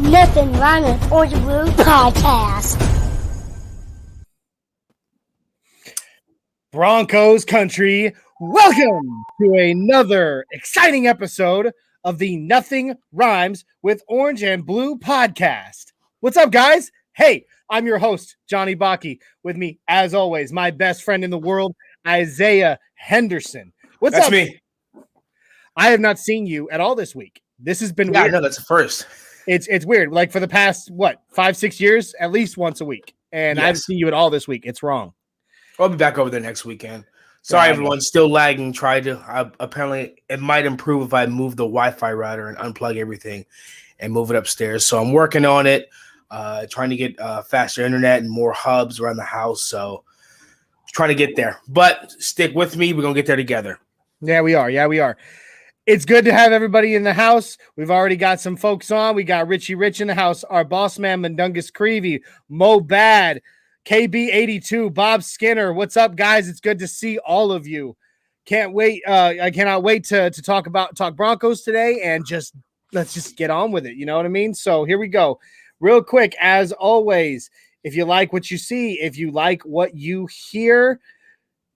Nothing Rhymes with Orange and Blue podcast. Broncos country, welcome to another exciting episode of the Nothing Rhymes with Orange and Blue podcast. What's up, guys? Hey, I'm your host, Johnny Baki. With me, as always, my best friend in the world, Isaiah Henderson. What's That's up? me. I have not seen you at all this week. This has been Yeah, weird. I know, that's the first. It's weird. Like for the past, 5-6 years, at least once a week. And I haven't Yes. seen you at all this week. It's wrong. I'll be back over there next weekend. Sorry, everyone. Still lagging. Apparently, it might improve if I move the Wi-Fi router and unplug everything and move it upstairs. So I'm working on it, trying to get faster internet and more hubs around the house. So trying to get there. But stick with me. We're going to get there together. Yeah, we are. It's good to have everybody in the house. We've already got some folks on. We got Richie Rich in the house, our boss man, Mundungus Creevy, Mo Bad, KB82, Bob Skinner. What's up, guys? It's good to see all of you. Can't wait. I cannot wait to talk Broncos today and let's just get on with it. You know what I mean? So here we go. Real quick, as always, if you like what you see, if you like what you hear,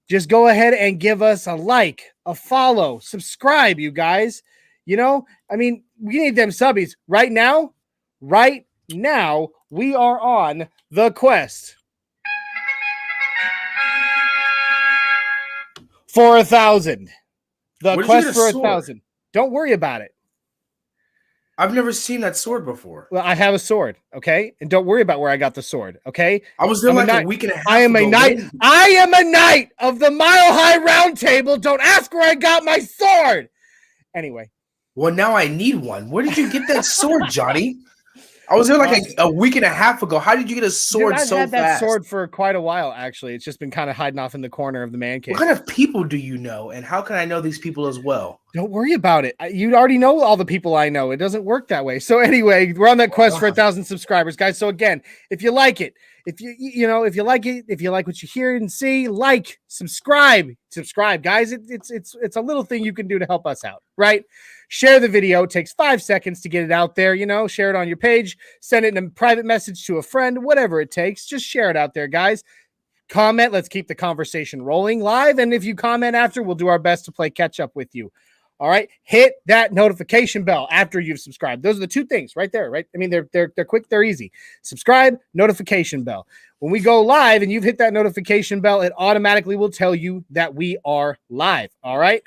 just go ahead and give us a like, a follow, subscribe, you guys. You know, I mean, we need them subbies right now. Right now, we are on the quest for 1,000. The quest for 1,000. Don't worry about it. I've never seen that sword before. Well, I have a sword, okay? And don't worry about where I got the sword, okay? I was there like a week and a half ago. I am a knight of the Mile High Round Table. Don't ask where I got my sword. Anyway. Well, now I need one. Where did you get that sword, Johnny? I was there like a week and a half ago. How did you get a sword so fast? I've had that sword for quite a while, actually. It's just been kind of hiding off in the corner of the man cave. What kind of people do you know? And how can I know these people as well? Don't worry about it. You already know all the people I know. It doesn't work that way. So anyway, we're on that quest for 1,000 subscribers, guys. So again, if you like it, if you like what you hear and see, like, subscribe, guys. It's a little thing you can do to help us out, right? Share the video. It takes 5 seconds to get it out there. Share it on your page, send it in a private message to a friend, whatever it takes. Just share it out there, guys. Comment. Let's keep the conversation rolling live. And if you comment after, we'll do our best to play catch up with you. All right. Hit that notification bell after you've subscribed. Those are the two things right there, right? I mean, they're quick, they're easy. Subscribe, notification bell. When we go live and you've hit that notification bell, it automatically will tell you that we are live. All right.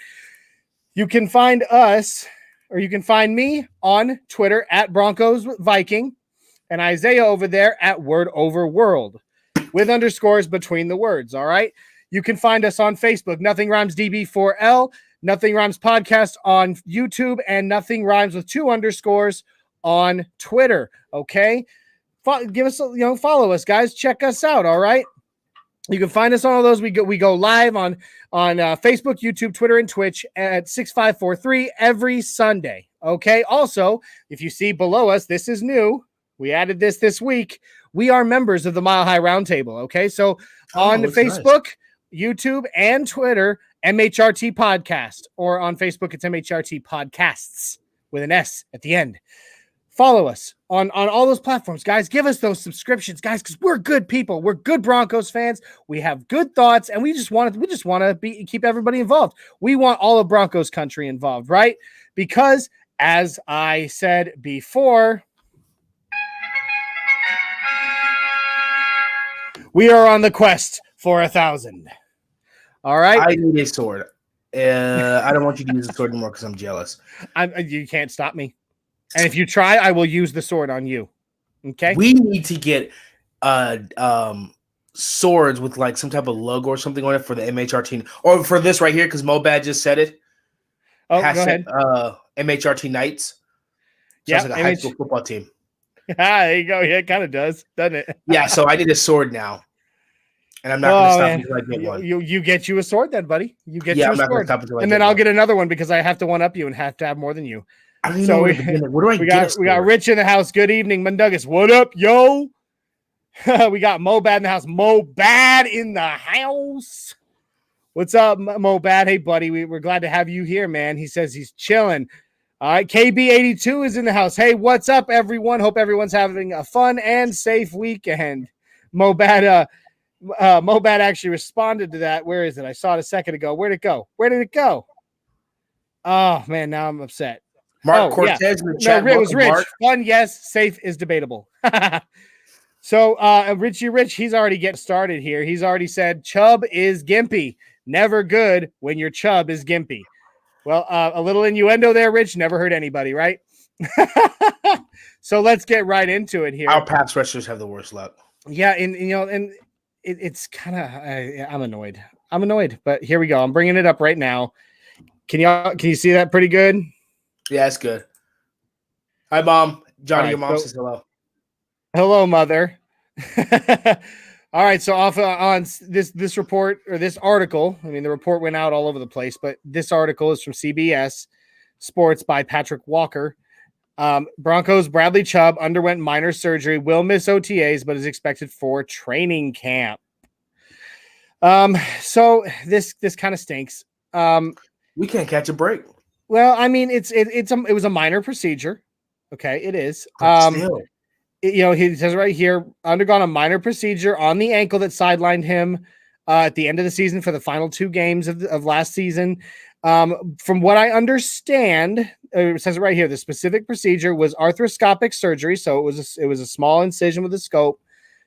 You can find us, or you can find me on Twitter at Broncos Viking, and Isaiah over there at Word Over World with underscores between the words. All right. You can find us on Facebook, Nothing Rhymes DB4L, Nothing Rhymes Podcast on YouTube, and Nothing Rhymes with 2 underscores on Twitter. Okay. Give us follow us, guys. Check us out. All right. You can find us on all those. We go live on Facebook, YouTube, Twitter, and Twitch at 6543 every Sunday. Okay. Also, if you see below us, this is new. We added this week. We are members of the Mile High Roundtable. Okay. So on Facebook, YouTube, and Twitter, MHRT Podcast, or on Facebook, it's MHRT Podcasts with an S at the end. Follow us on all those platforms, guys. Give us those subscriptions, guys, because we're good people. We're good Broncos fans. We have good thoughts, and we just want to keep everybody involved. We want all of Broncos country involved, right? Because as I said before, we are on the quest for 1,000. All right. I need a sword. I don't want you to use the sword anymore because I'm jealous. You can't stop me. And if you try, I will use the sword on you. Okay. We need to get swords with like some type of logo or something on it for the MHRT or for this right here because Mobad just said it. Oh, go ahead. MHRT Knights. Sounds like a high school football team. There you go. Yeah, it kind of does, doesn't it? Yeah. So I need a sword now, and I'm not going to stop until I get one. You get you a sword, then, buddy. You get you a I'm not sword, stop until I and then I'll get another one because I have to one up you and have to have more than you. I don't know where do I get? We got Rich in the house. Good evening, Mundungus. What up, yo? We got Mo Bad in the house. Mo Bad in the house. What's up, Mo Bad? Hey, buddy. We're glad to have you here, man. He says he's chilling. All right, KB82 is in the house. Hey, what's up, everyone? Hope everyone's having a fun and safe weekend. Mobad actually responded to that. Where is it? I saw it a second ago. Where'd it go? Where did it go? Oh, man, now I'm upset. Mark Cortez in the chat. No, it was Rich. Mark. Fun, yes. Safe is debatable. So, Richie Rich, he's already getting started here. He's already said Chubb is gimpy. Never good when your Chubb is gimpy. Well, a little innuendo there, Rich. Never hurt anybody, right? So let's get right into it here. Our pass rushers have the worst luck. Yeah, and it's kind of I'm annoyed, but here we go. I'm bringing it up right now. Can you see that pretty good? Yeah, it's good. Hi, Mom. Johnny, right, your mom says hello. Hello, Mother. All right, so off on this report or this article, I mean, the report went out all over the place, but this article is from CBS Sports by Patrick Walker. Broncos Bradley Chubb underwent minor surgery, will miss OTAs, but is expected for training camp. So this kind of stinks. We can't catch a break. Well, I mean, it was a minor procedure. Okay, it is. Still. He says right here, undergone a minor procedure on the ankle that sidelined him at the end of the season for the final 2 games of last season. From what I understand, it says it right here, the specific procedure was arthroscopic surgery. So it was a small incision with a scope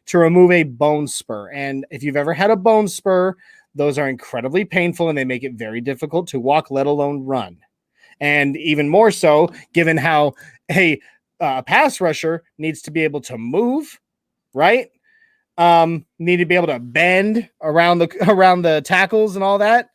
to remove a bone spur. And if you've ever had a bone spur, those are incredibly painful and they make it very difficult to walk, let alone run. And even more so, given how a pass rusher needs to be able to move, right? Need to be able to bend around the tackles and all that.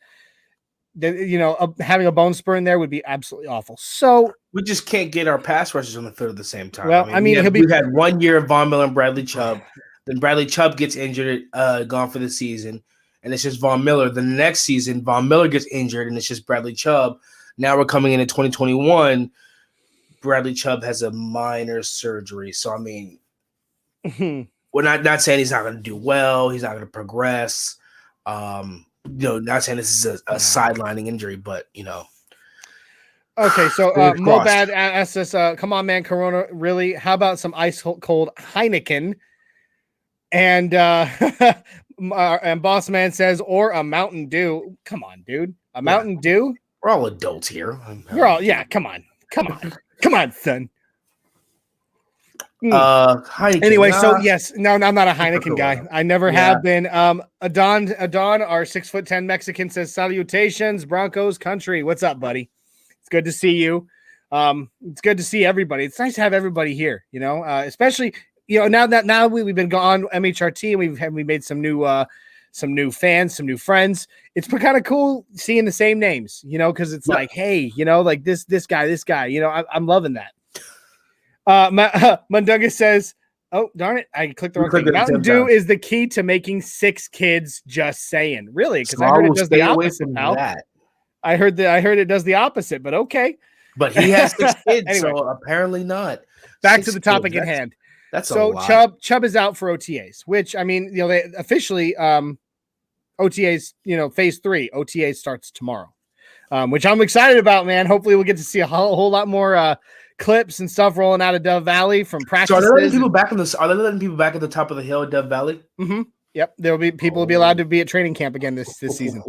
Having a bone spur in there would be absolutely awful. So we just can't get our pass rushers on the field at the same time. Well, we had 1 year of Von Miller and Bradley Chubb. Then Bradley Chubb gets injured, gone for the season, and it's just Von Miller. The next season, Von Miller gets injured, and it's just Bradley Chubb. Now we're coming into 2021. Bradley Chubb has a minor surgery. So, I mean, we're not saying he's not going to do well. He's not going to progress. Not saying this is a sidelining injury, but, Okay, so Mobad asks us, come on, man, Corona, really? How about some ice cold Heineken? And and Boss Man says, or a Mountain Dew. Come on, dude. A Mountain Dew? We're all adults here. Come on, son. Heineken. Anyway, so yes, no, I'm not a Heineken guy. I never have been. Adon, our 6'10" Mexican says, salutations, Broncos country. What's up, buddy? It's good to see you. It's good to see everybody. It's nice to have everybody here, especially, now we've been gone MHRT and we made some new fans, some new friends. It's kind of cool seeing the same names, because it's like, hey, like this guy, I'm loving that. Mundungus says, oh, darn it, I clicked the wrong thing. Mountain Dew is the key to making 6 kids, just saying. Really? Because I heard it does the opposite, pal. I heard it does the opposite, but okay. But he has 6 kids, anyway, so apparently not. Back to the topic at hand. That's so a lot. Chubb is out for OTAs, which, I mean, they officially OTAs, phase 3 OTA starts tomorrow, which I'm excited about, man. Hopefully we'll get to see a whole lot more clips and stuff rolling out of Dove Valley from practices. So are they letting people back at the top of the hill at Dove Valley? Mm-hmm. Yep, people will be allowed to be at training camp again this season.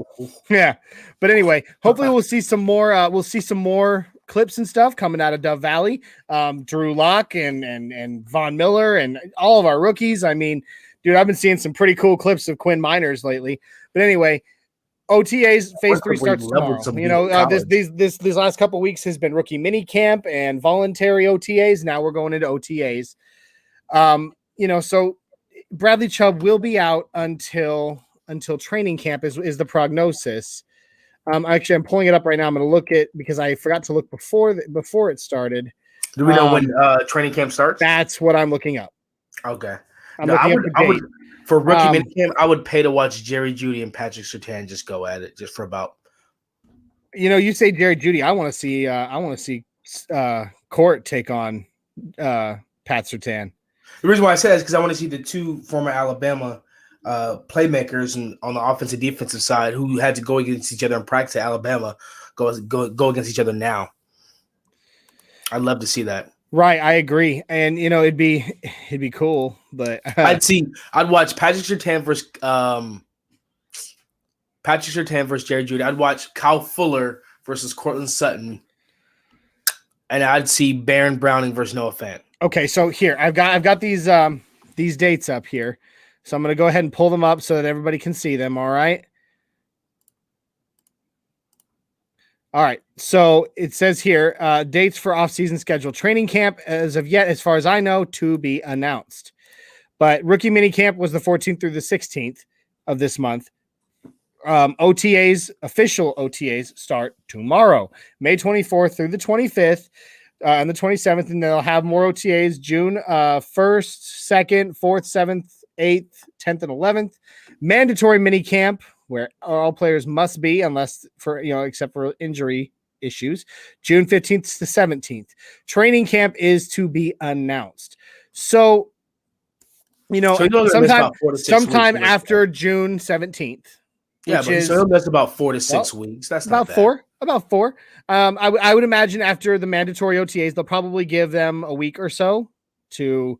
Yeah, but anyway, hopefully we'll see some more clips and stuff coming out of Dove Valley. Drew Lock and Von Miller and all of our rookies. I mean, dude, I've been seeing some pretty cool clips of Quinn Miners lately. But anyway, OTAs phase 3 starts tomorrow. These last couple of weeks has been rookie mini camp and voluntary OTAs. Now we're going into OTAs. So Bradley Chubb will be out until training camp is the prognosis. Actually, I'm pulling it up right now. I'm going to look at because I forgot to look before it started. Do we know when training camp starts? That's what I'm looking up. Okay. I would for rookie minicamp, I would pay to watch Jerry Jeudy and Patrick Surtain just go at it just for about. You say Jerry Jeudy. I want to see Court take on Pat Surtain. The reason why I say that is because I want to see the 2 former Alabama playmakers and on the offensive defensive side who had to go against each other in practice at Alabama go against each other now. I'd love to see that. Right, I agree, and it'd be cool, but I'd watch Patrick Surtain versus Jerry Jeudy. I'd watch Kyle Fuller versus Cortland Sutton, and I'd see Baron Browning versus Noah Fant. Okay, so here I've got these dates up here, so I'm gonna go ahead and pull them up so that everybody can see them. All right. All right, so it says here, dates for off-season schedule. Training camp, as of yet, as far as I know, to be announced. But rookie minicamp was the 14th through the 16th of this month. OTAs, official OTAs, start tomorrow, May 24th through the 25th, and the 27th, and they'll have more OTAs June 1st, 2nd, 4th, 7th, 8th, 10th, and 11th. Mandatory minicamp, where all players must be, except for injury issues, June 15th to 17th. Training camp is to be announced. So, sometime after June 17th. Yeah, but that's about 4 to 6 weeks. That's about not bad. About four. I would imagine after the mandatory OTAs, they'll probably give them a week or so to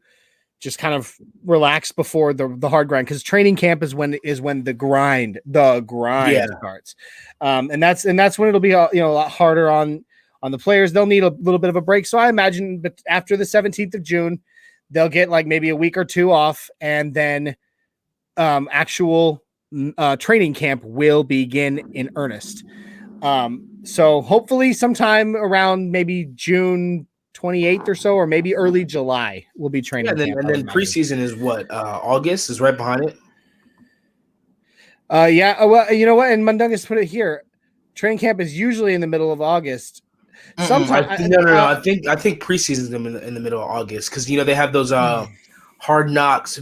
just kind of relax before the hard grind, because training camp is when the grind starts, and that's when it'll be a lot harder on the players. They'll need a little bit of a break, so I imagine, but after the 17th of June, they'll get like maybe a week or two off, and then actual training camp will begin in earnest. So hopefully sometime around maybe June 28th or so, or maybe early July will be training camp. And then preseason is what? August is right behind it. Yeah. Well, you know what? And Mundungus put it here. Training camp is usually in the middle of August. Sometimes no. I think preseason is in the middle of August, because they have those Hard Knocks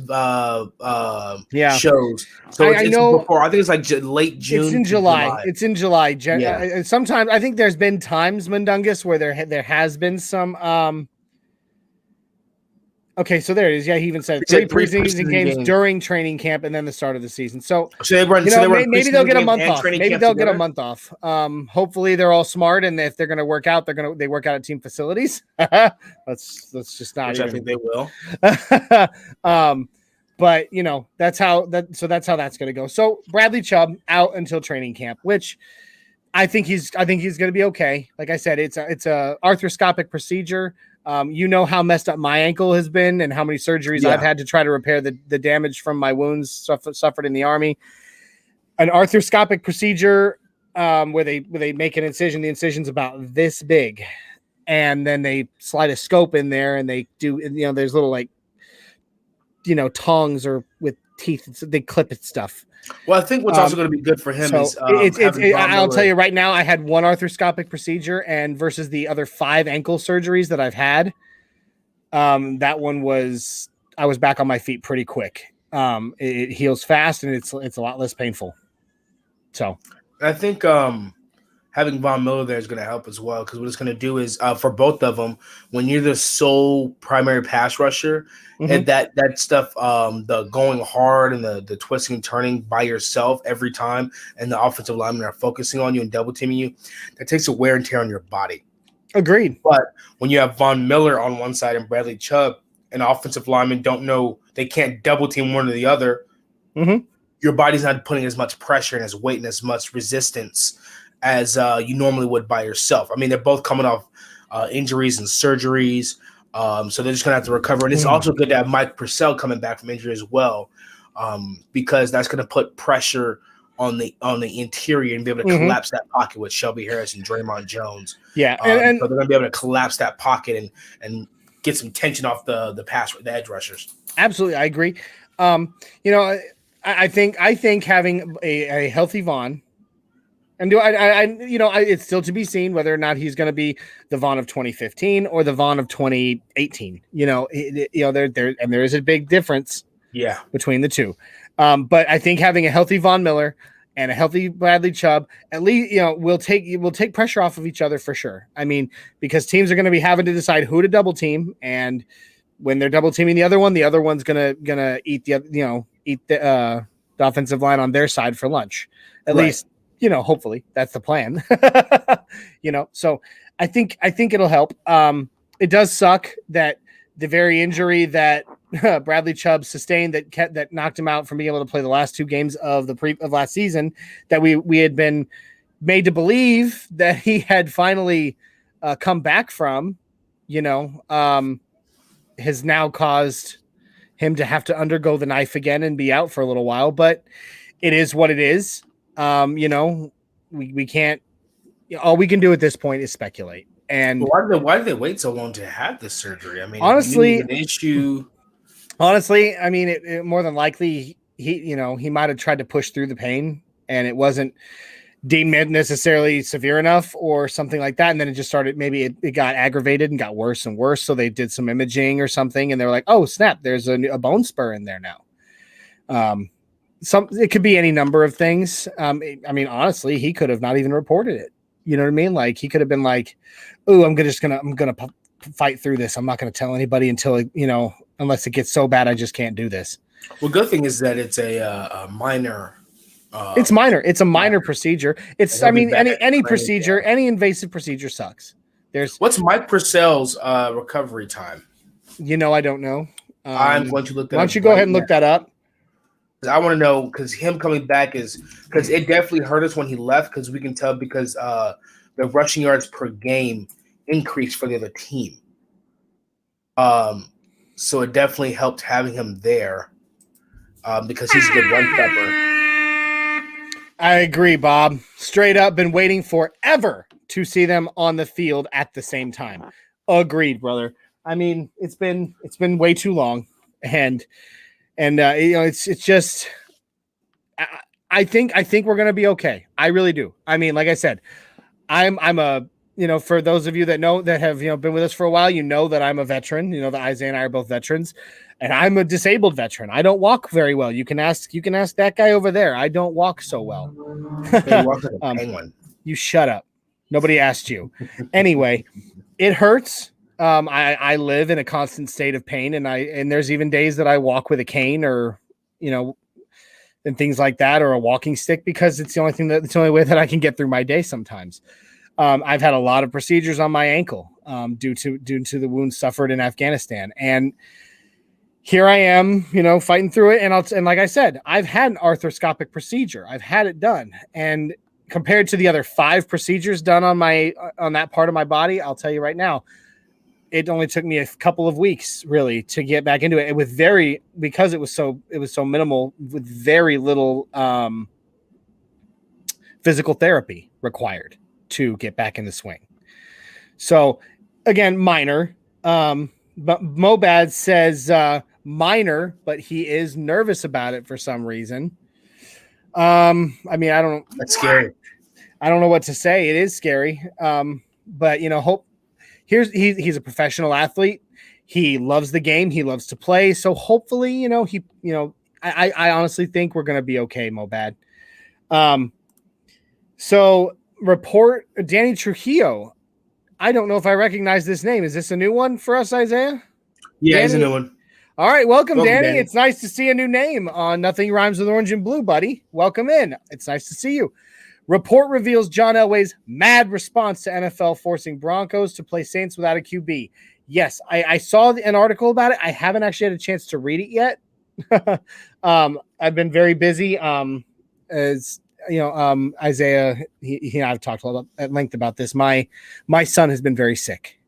shows. So I know before. I think it's like late June. It's in July. It's in July. Sometimes I think there's been times, Mundungus, where there has been some. Okay, so there it is. Yeah, he even said three preseason games during training camp and then the start of the season. So they run, maybe they'll get a month off. Maybe they'll get a month off. Hopefully they're all smart, and if they're going to work out, they work out at team facilities. Let's just not. Which I think they will. But that's how that's going to go. So Bradley Chubb out until training camp, which I think he's going to be okay. Like I said, it's a arthroscopic procedure. How messed up my ankle has been and how many surgeries I've had to try to repair the damage from my wounds suffered in the Army. An arthroscopic procedure where they make an incision. The incision's about this big, and then they slide a scope in there, and they do there's little tongs or with teeth. They clip it stuff. Well, I think what's also going to be good for him is I'll tell you right now, I had one arthroscopic procedure, and versus the other 5 ankle surgeries that I've had, that one I was back on my feet pretty quick. It heals fast, and it's a lot less painful. So I think having Von Miller there is going to help as well, because what it's going to do is for both of them, when you're the sole primary pass rusher, and that stuff, the going hard and the twisting and turning by yourself every time, and the offensive linemen are focusing on you and double teaming you, that takes a wear and tear on your body. Agreed. But when you have Von Miller on one side and Bradley Chubb, and offensive linemen don't know, they can't double team one or the other, your body's not putting as much pressure and as weight and as much resistance as you normally would by yourself. I mean, they're both coming off injuries and surgeries, so they're just going to have to recover. And it's also good to have Mike Purcell coming back from injury as well, because that's going to put pressure on the interior and be able to collapse that pocket with Shelby Harris and Draymond Jones. Yeah, and so they're going to be able to collapse that pocket and get some tension off the edge rushers. Absolutely, I agree. I think having a healthy Vaughn. And it's still to be seen whether or not he's going to be the Vaughn of 2015 or the Vaughn of 2018. There is a big difference, between the two. But I think having a healthy Von Miller and a healthy Bradley Chubb, at least will take pressure off of each other for sure. I mean, because teams are going to be having to decide who to double team, and when they're double teaming the other one's gonna eat the offensive line on their side for lunch, at least. Hopefully that's the plan. So I think it'll help. it does suck that the very injury that Bradley Chubb sustained that knocked him out from being able to play the last 2 games of of last season, that we had been made to believe that he had finally come back from, has now caused him to have to undergo the knife again and be out for a little while. But it is what it is. We can't. All we can do at this point is speculate. And why did they wait so long to have this surgery? I mean, honestly, an issue. Honestly, I mean, it more than likely he might have tried to push through the pain, and it wasn't deemed necessarily severe enough or something like that. And then it just started. Maybe it got aggravated and got worse and worse. So they did some imaging or something, and they're like, "Oh snap! There's a bone spur in there now." It could be any number of things. I mean, honestly, he could have not even reported it. You know what I mean? Like he could have been like, "Oh, I'm gonna fight through this. I'm not gonna tell anybody until unless it gets so bad, I just can't do this." Well, good thing is that it's a minor. It's minor. It's a minor procedure. It's any procedure, any invasive procedure sucks. What's Mike Purcell's recovery time? I don't know. I'm going to look that up. Why don't you go ahead and look that up? I want to know because him coming back because it definitely hurt us when he left because we can tell because the rushing yards per game increased for the other team. So it definitely helped having him there because he's a good run stopper. I agree, Bob. Straight up, been waiting forever to see them on the field at the same time. Agreed, brother. I mean, it's been way too long, and it's just. I think we're gonna be okay. I really do. I mean, like I said, I'm a for those of you that have been with us for a while, that I'm a veteran. That Isaiah and I are both veterans, and I'm a disabled veteran. I don't walk very well. You can ask that guy over there. I don't walk so well. You walk like a penguin. You shut up. Nobody asked you. Anyway, it hurts. I live in a constant state of pain, and there's even days that I walk with a cane or and things like that, or a walking stick, because it's the only way that I can get through my day sometimes. I've had a lot of procedures on my ankle due to the wounds suffered in Afghanistan, and here I am, fighting through it. And like I said, I've had an arthroscopic procedure. I've had it done, and compared to the other 5 procedures done on that part of my body, I'll tell you right now, it only took me a couple of weeks really to get back into it, because it was so minimal, with very little physical therapy required to get back in the swing. So again, minor, but Mobad says minor, but he is nervous about it for some reason. I mean, That's scary. I don't know what to say. It is scary. But hope he's a professional athlete. He loves the game. He loves to play. So hopefully, I honestly think we're going to be okay, Mobad. So report Danny Trujillo. I don't know if I recognize this name. Is this a new one for us, Isaiah? Yeah, Danny? It's a new one. All right. Welcome, Danny. Danny. It's nice to see a new name on Nothing Rhymes with Orange and Blue, buddy. Welcome in. It's nice to see you. Report reveals John Elway's mad response to NFL forcing Broncos to play Saints without a QB. Yes, I saw an article about it. I haven't actually had a chance to read it yet. I've been very busy. As Isaiah, he and I've talked at length about this. My son has been very sick,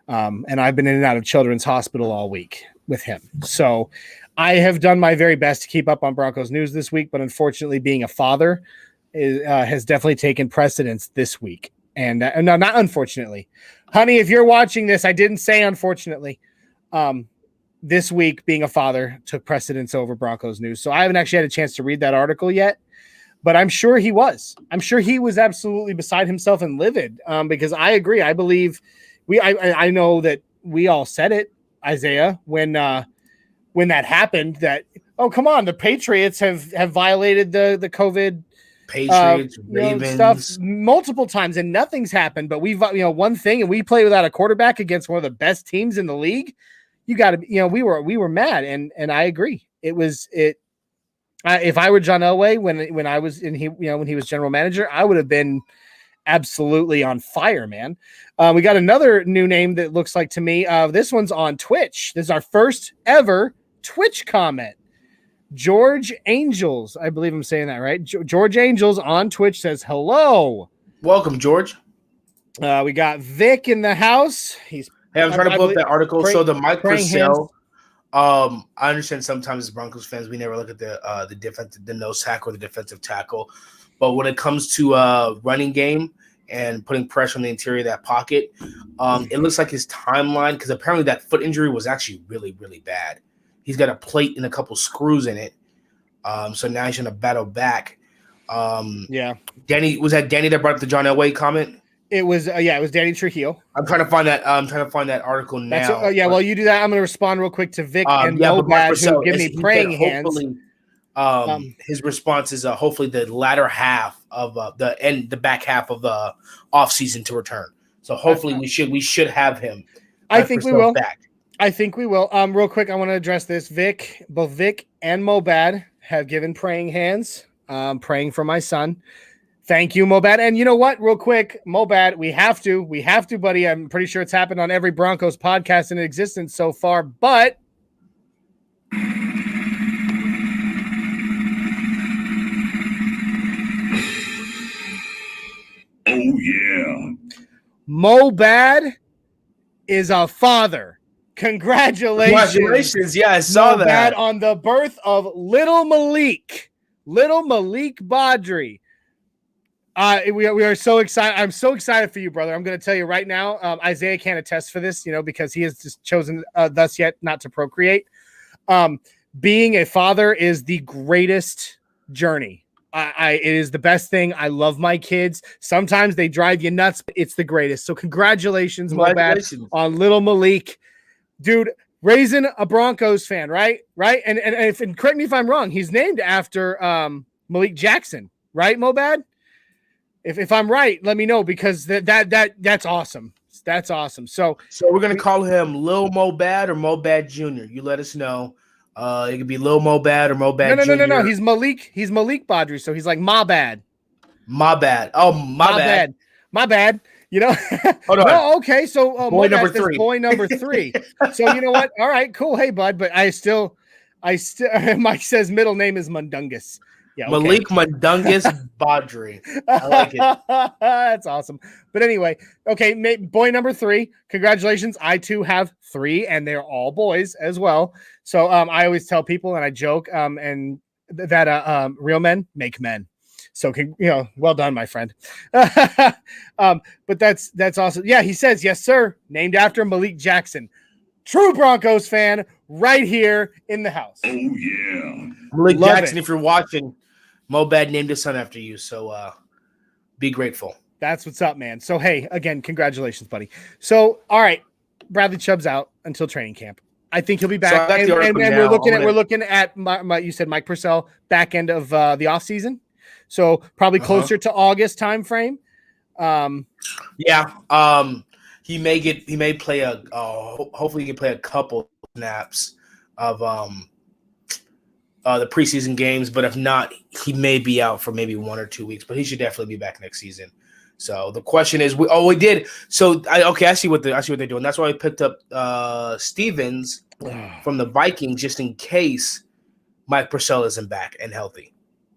and I've been in and out of Children's Hospital all week with him. So I have done my very best to keep up on Broncos news this week, but unfortunately, being a father has definitely taken precedence this week. And no, not unfortunately, honey, if you're watching this, I didn't say unfortunately. This week, being a father took precedence over Broncos news. So I haven't actually had a chance to read that article yet, but I'm sure he was. I'm sure he was absolutely beside himself and livid, because I agree. I believe I know that we all said it, Isaiah, when that happened, that, oh, come on, the Patriots have violated the COVID Patriots, Ravens stuff multiple times, and nothing's happened. But we've one thing, and we play without a quarterback against one of the best teams in the league. You got to, we were mad, and I agree. If I were John Elway when I was when he was general manager, I would have been absolutely on fire, man. We got another new name that looks like to me. This one's on Twitch. This is our first ever Twitch comment. George Angels, I believe I'm saying that right. George Angels on Twitch says hello. Welcome, George. We got Vic in the house. Hey, I'm trying to pull up that article. So the Mike Purcell. I understand sometimes as Broncos fans, we never look at the defensive, the nose tackle or the defensive tackle. But when it comes to running game and putting pressure on the interior of that pocket, it looks like his timeline, because apparently that foot injury was actually really, really bad. He's got a plate and a couple screws in it. So now he's going to battle back. Danny, was that Danny that brought up the John Elway comment? It was it was Danny Trujillo. I'm trying to find that article now. While you do that, I'm going to respond real quick to Vic and Mobad, who give me praying hands. His response is hopefully the latter half of the back half of the offseason to return. So hopefully we should have him. I think we will. Back. I think we will. Real quick, I want to address this. Both Vic and Mobad have given praying hands, praying for my son. Thank you, Mobad. And you know what? Real quick, Mobad, we have to, buddy. I'm pretty sure it's happened on every Broncos podcast in existence so far, but oh yeah, Mobad is a father. Congratulations. Yeah, I saw that. On the birth of little Malik Badri. We are so excited. I'm so excited for you, brother. I'm going to tell you right now, Isaiah can't attest for this, because he has just chosen thus yet not to procreate. Being a father is the greatest journey. It is the best thing. I love my kids. Sometimes they drive you nuts, but it's the greatest. So congratulations, Mobad, on little Malik. Dude, raising a Broncos fan, right? And correct me if I'm wrong, he's named after Malik Jackson, right, Mobad? If I'm right, let me know, because that's awesome. That's awesome. So we're gonna call him Lil Mobad or Mobad Jr. You let us know. It could be Lil Mobad or Mobad Jr. No. He's Malik Badri, so he's like my bad. My bad. Oh, my bad. My bad. Hold on. No, okay. So boy number 3. Boy number 3. So you know what? All right, cool. Hey, bud, but I still Mike says middle name is Mundungus. Yeah, okay. Malik Mundungus Badri. I like it. That's awesome. But anyway, okay, boy number 3. Congratulations. I too have 3, and they're all boys as well. So I always tell people, and I joke, and that real men make men. So well done, my friend. But that's awesome. Yeah, he says yes, sir. Named after Malik Jackson. True Broncos fan, right here in the house. Oh yeah, Malik Jackson. If you're watching, Mobad named his son after you. So be grateful. That's what's up, man. So hey, again, congratulations, buddy. So all right, Bradley Chubb's out until training camp. I think he'll be back. So and we're looking at my you said Mike Purcell back end of the offseason. So probably closer to August time frame. He may play hopefully he can play a couple snaps of the preseason games, but if not, he may be out for maybe 1 or 2 weeks, but he should definitely be back next season. So the question is, we did. So I see what they're doing. That's why I picked up Stevens from the Vikings just in case Mike Purcell isn't back and healthy.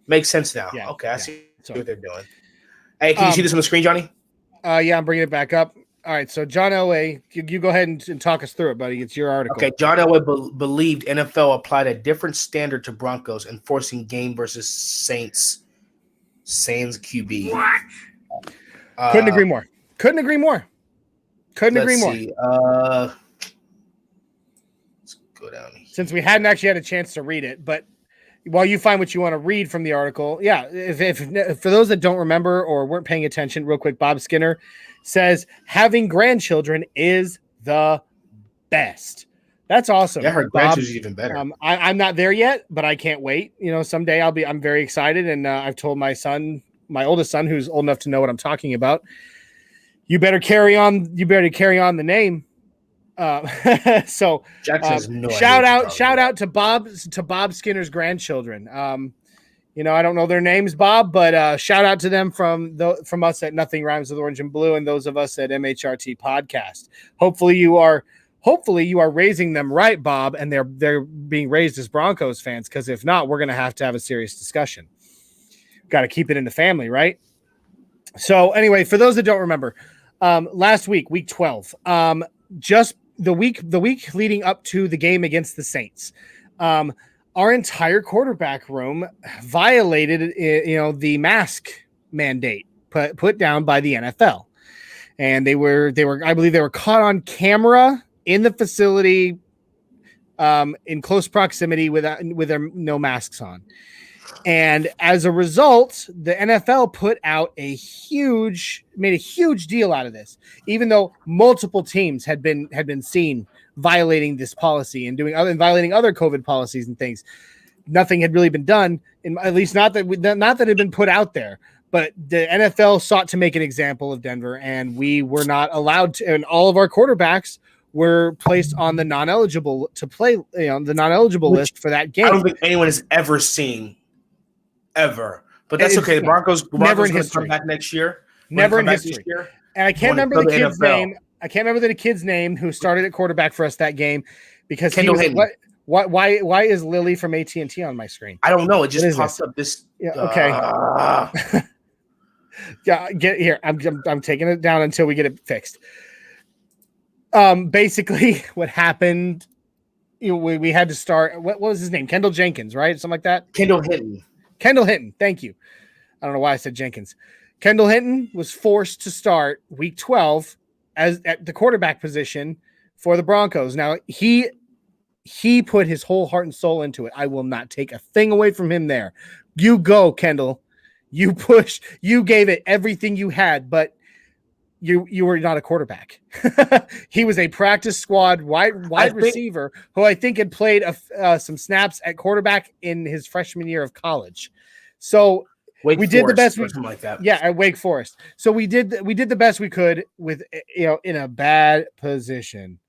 Makes sense now. Yeah, I see what they're doing. Hey, can you see this on the screen, Johnny? Yeah, I'm bringing it back up. All right, so John Elway, you go ahead and talk us through it, buddy. It's your article. Okay, John Elway believed NFL applied a different standard to Broncos, enforcing game versus Saints QB. What? Couldn't agree more. Couldn't agree more. See. Let's go down here. Since we hadn't actually had a chance to read it, but while you find what you want to read from the article, yeah, if for those that don't remember or weren't paying attention, real quick, Bob Skinner says having grandchildren is the best. That's awesome. Yeah, her grandchildren's even better. I'm not there yet, but I can't wait. Someday I'm very excited, and I've told my oldest son, who's old enough to know what I'm talking about, you better carry on the name. So shout out to Bob Skinner's grandchildren. I don't know their names, Bob, but shout out to them from us at Nothing Rhymes with Orange and Blue, and those of us at MHRT Podcast. Hopefully you are raising them right, Bob, and they're being raised as Broncos fans. Because if not, we're going to have a serious discussion. Got to keep it in the family, right? So anyway, for those that don't remember, last week, week 12, just the week leading up to the game against the Saints, our entire quarterback room violated, the mask mandate put down by the NFL, and they were I believe they were caught on camera in the facility, in close proximity with their no masks on. And as a result, the NFL made a huge deal out of this, even though multiple teams had been seen violating this policy and violating other COVID policies and things. Nothing had really been done, at least not that it had been put out there. But the NFL sought to make an example of Denver, and we were not allowed to. And all of our quarterbacks were placed on the non-eligible to play, the non-eligible list for that game. I don't think anyone has ever seen. Ever, but that's okay. The Broncos never in history. Come back next year. Never in history. And I can't remember the kid's name. I can't remember the kid's name who started at quarterback for us that game, because Kendall Hinton. Why is Lily from AT&T on my screen? I don't know. It just pops up. This. Okay. Yeah, get here. I'm taking it down until we get it fixed. Basically, what happened? We had to start. What was his name? Kendall Jenkins, right? Something like that. Kendall Hinton. Thank you. I don't know why I said Jenkins. Kendall Hinton was forced to start week 12 at the quarterback position for the Broncos. Now, he put his whole heart and soul into it. I will not take a thing away from him there. You go, Kendall. You pushed. You gave it everything you had, but you were not a quarterback. He was a practice squad wide receiver who I think had played some snaps at quarterback in his freshman year of college. So we did the best we like that. Yeah, at Wake Forest. So we did the best we could with in a bad position.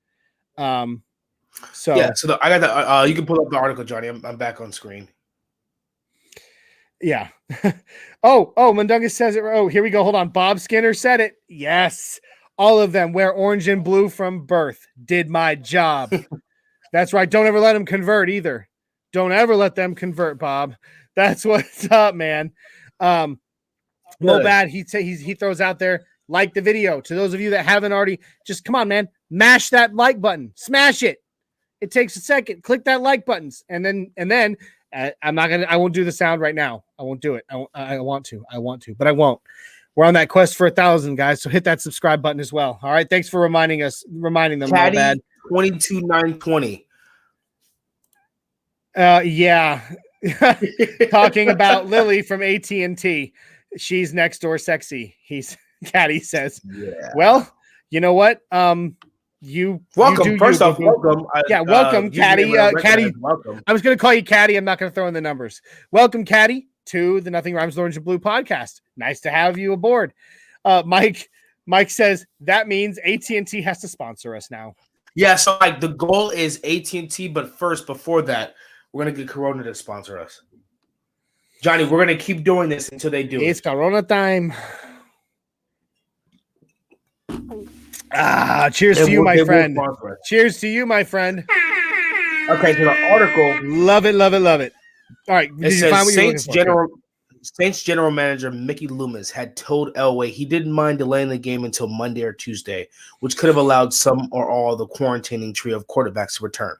I got the you can pull up the article, Johnny. I'm back on screen. Yeah. Oh, Mundungus says it. Oh, here we go. Hold on. Bob Skinner said it. Yes. All of them wear orange and blue from birth. Did my job. That's right. Don't ever let them convert either. Don't ever let them convert, Bob. That's what's up, man. Mo Bad, he throws out there, like the video. To those of you that haven't already, just come on, man. Mash that like button. Smash it. It takes a second. Click that like buttons. And then I won't do the sound right now. I won't do it. I want to, but I won't. We're on that quest for 1,000, guys. So hit that subscribe button as well. All right. Thanks for reminding them. Caddy 22,920. Yeah. Talking about Lily from AT&T. She's next door sexy. Caddy says, yeah. Well, you know what? Welcome. First off, welcome. Welcome, Caddy. Caddy. Welcome. I was going to call you Caddy. I'm not going to throw in the numbers. Welcome, Caddy, to the Nothing Rhymes with Orange and Blue podcast. Nice to have you aboard. Mike says that means AT&T has to sponsor us now. Yeah, so the goal is AT&T, but first, before that, we're going to get Corona to sponsor us. Johnny, we're going to keep doing this until they do. It's Corona time. Cheers to you, my friend. Cheers to you, my friend. Okay, so the article. Love it. All right. It says Saints general manager Mickey Loomis had told Elway he didn't mind delaying the game until Monday or Tuesday, which could have allowed some or all of the quarantining trio of quarterbacks to return.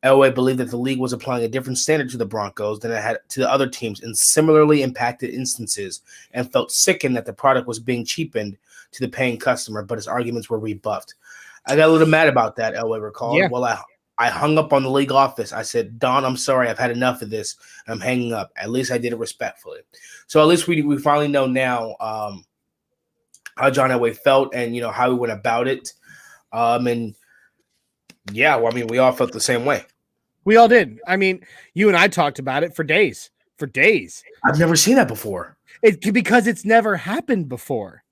Elway believed that the league was applying a different standard to the Broncos than it had to the other teams in similarly impacted instances, and felt sickened that the product was being cheapened to the paying customer, but his arguments were rebuffed. I got a little mad about that, Elway recalled. Yeah. Well, I hung up on the league office. I said, Don, I'm sorry. I've had enough of this. I'm hanging up. At least I did it respectfully. So at least we finally know now how John Elway felt and, how he went about it. We all felt the same way. We all did. I mean, you and I talked about it for days. I've never seen that before. Because it's never happened before.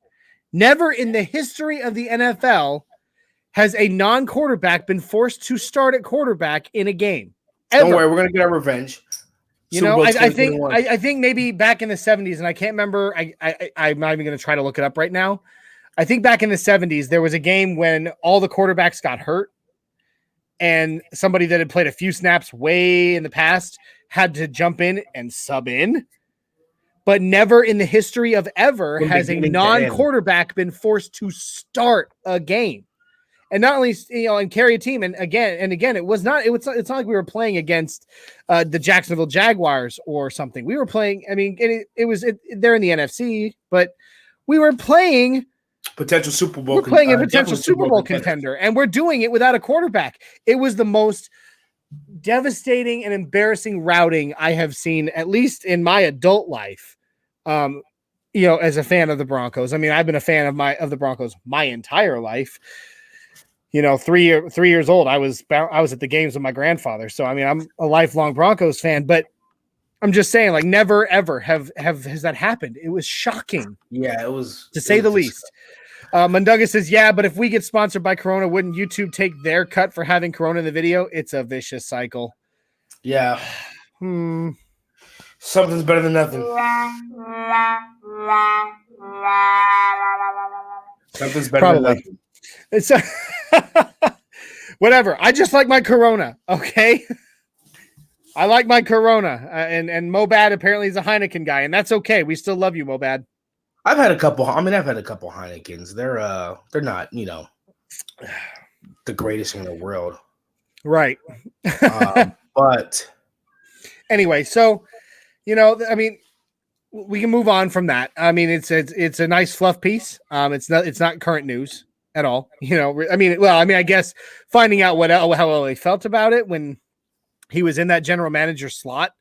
Never in the history of the NFL has a non-quarterback been forced to start at quarterback in a game. Ever. Don't worry, we're going to get our revenge. You Super know, Bowl I think 2021. I think maybe back in the 70s, and I can't remember. I'm not even going to try to look it up right now. I think back in the 70s, there was a game when all the quarterbacks got hurt, and somebody that had played a few snaps way in the past had to jump in and sub in. But never in the history of ever From has a beginning to end. non-quarterback been forced to start a game. And not only, and carry a team. And again, it's not like we were playing against the Jacksonville Jaguars or something. We were playing, they're in the NFC, but we were playing Potential Super Bowl. We're playing a potential definitely Super Bowl contender, and we're doing it without a quarterback. It was the most devastating and embarrassing routing I have seen, at least in my adult life. As a fan of the Broncos. I mean, I've been a fan of the Broncos my entire life. 3 years old, I was at the games with my grandfather. So I mean, I'm a lifelong Broncos fan, but I'm just saying, like, never ever has that happened. It was shocking. Yeah, it was, to say the least. Munduga says, yeah, but if we get sponsored by Corona, wouldn't YouTube take their cut for having Corona in the video? It's a vicious cycle. Yeah. Something's better than nothing. Something's better than nothing. It's whatever. I just like my Corona. Okay. I like my Corona. And Mobad apparently is a Heineken guy, and that's okay. We still love you, Mobad. I've had a couple Heinekens. They're not, the greatest in the world. Right. But anyway, so, I mean, we can move on from that. I mean, it's a nice fluff piece. It's not current news at all. I guess finding out how LA felt about it when he was in that general manager slot,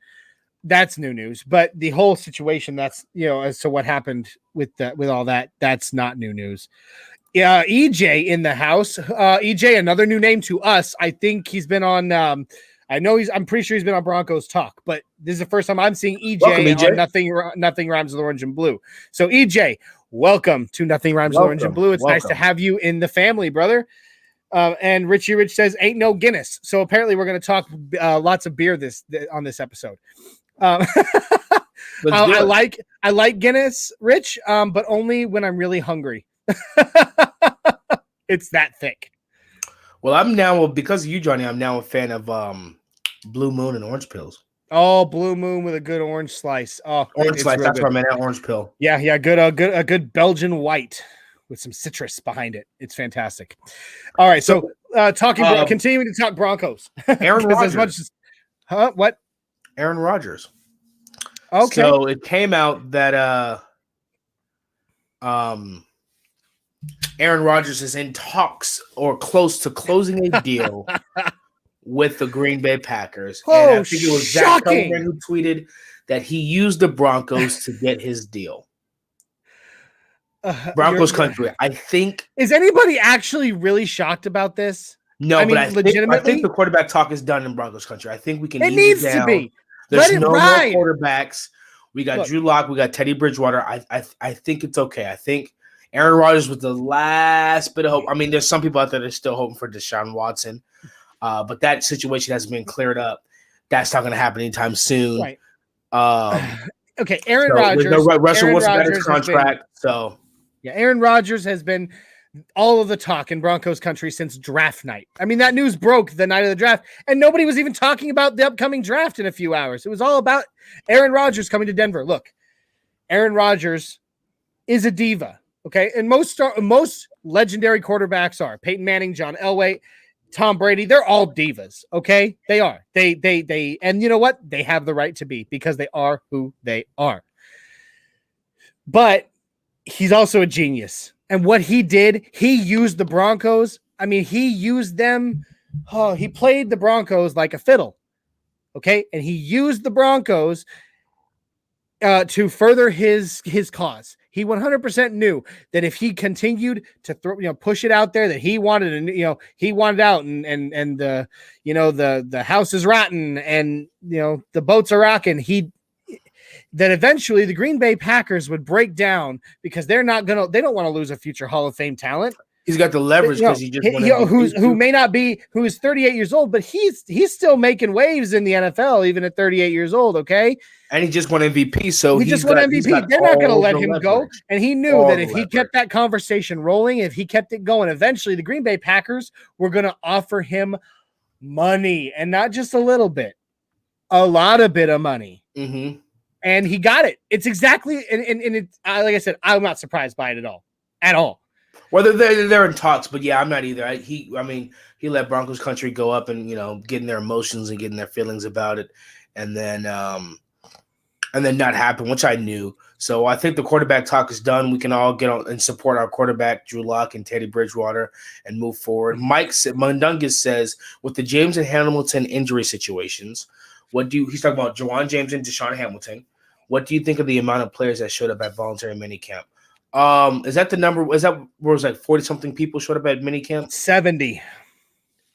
that's new news. But the whole situation, that's, as to what happened with all that, that's not new news. Yeah, EJ in the house. EJ, another new name to us. I think he's been on. I'm pretty sure he's been on Broncos Talk, but this is the first time I'm seeing EJ, welcome, EJ. on Nothing Rhymes with Orange and Blue. So EJ, welcome to Nothing Rhymes with Orange and Blue. It's nice to have you in the family, brother. And Richie Rich says, "Ain't no Guinness." So apparently, we're going to talk lots of beer on this episode. I like Guinness, Rich, but only when I'm really hungry. It's that thick. Well, I'm now, because of you, Johnny, I'm now a fan of Blue Moon and orange pills. Oh, Blue Moon with a good orange slice. Oh, orange slice. That's what I meant. Orange pill. Yeah, a good Belgian white with some citrus behind it. It's fantastic. All right, so continuing to talk Broncos. Aaron Rodgers. What? Aaron Rodgers. Okay. So it came out that Aaron Rodgers is in talks or close to closing a deal with the Green Bay Packers. Oh, and I think it was Zach shocking. Coleman who tweeted that he used the Broncos to get his deal. Broncos country. I think. Is anybody actually really shocked about this? No, I mean, I think the quarterback talk is done in Broncos country. I think we can. It needs to be. There's no more quarterbacks. We got Drew Lock. We got Teddy Bridgewater. I think it's okay. I think Aaron Rodgers was the last bit of hope. I mean, there's some people out there that are still hoping for Deshaun Watson, but that situation hasn't been cleared up. That's not going to happen anytime soon. Right. Okay, Aaron Rodgers. Russell Wilson got his contract. Aaron Rodgers has been all of the talk in Broncos country since draft night. I mean, that news broke the night of the draft, and nobody was even talking about the upcoming draft in a few hours. It was all about Aaron Rodgers coming to Denver. Look, Aaron Rodgers is a diva, okay? And most legendary quarterbacks are. Peyton Manning, John Elway, Tom Brady, they're all divas, okay? They are. They and you know what? They have the right to be because they are who they are. But he's also a genius. And what he did, he used the Broncos. I mean, he used them. Oh, he played the Broncos like a fiddle. Okay. And he used the Broncos to further his cause. He 100% knew that if he continued to push it out there that he wanted, and he wanted out, and the house is rotten, and the boats are rocking. That eventually the Green Bay Packers would break down because they don't want to lose a future Hall of Fame talent. He's got the leverage because he just won MVP who may not be, who is 38 years old, but he's still making waves in the NFL even at 38 years old. Okay, and he just won MVP, so he just won MVP. They're not going to let him go, and he knew that if he kept that conversation rolling, if he kept it going, eventually the Green Bay Packers were going to offer him money, and not just a little bit, a lot of bit of money. Mm-hmm. And he got it. It's exactly, and it's like I said, I'm not surprised by it at all. Whether they're in talks, but yeah, I'm not either. He let Broncos country go up and getting their emotions and getting their feelings about it, and then not happen, which I knew. So I think the quarterback talk is done. We can all get on and support our quarterback Drew Lock and Teddy Bridgewater and move forward. Mundungus says with the James and Hamilton injury situations, he's talking about Jawan James and Deshaun Hamilton. What do you think of the amount of players that showed up at voluntary minicamp? Is that the number? Is that where it was like 40-something people showed up at minicamp? 70.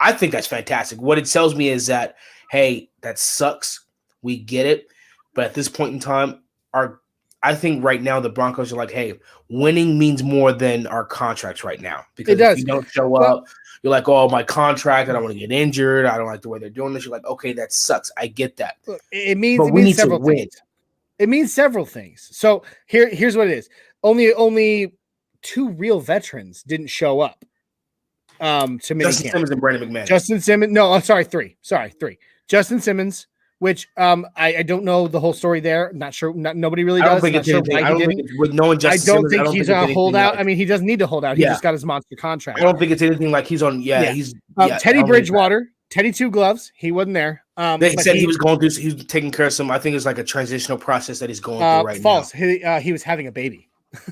I think that's fantastic. What it tells me is that, hey, that sucks. We get it. But at this point in time, I think right now the Broncos are like, hey, winning means more than our contracts right now. Because if you don't show up, you're like, oh, my contract, I don't want to get injured. I don't like the way they're doing this. You're like, okay, that sucks. I get that. It means several things. It means several things. So here's what it is. Only 2 real veterans didn't show up to minicamp. Justin Simmons and Brandon McManus. Justin Simmons. No, I'm sorry, 3. Sorry, 3. Justin Simmons, which I don't know the whole story there. Not sure. Nobody really does. I don't think with knowing Justin Simmons, I don't think he's a holdout. I mean, he doesn't need to hold out. He just got his monster contract. I don't think it's anything like he's on. He's Teddy Bridgewater. Teddy Two Gloves. He wasn't there. They said he was going through. He was taking care of some. I think it's like a transitional process that he's going through right false. now. He was having a baby.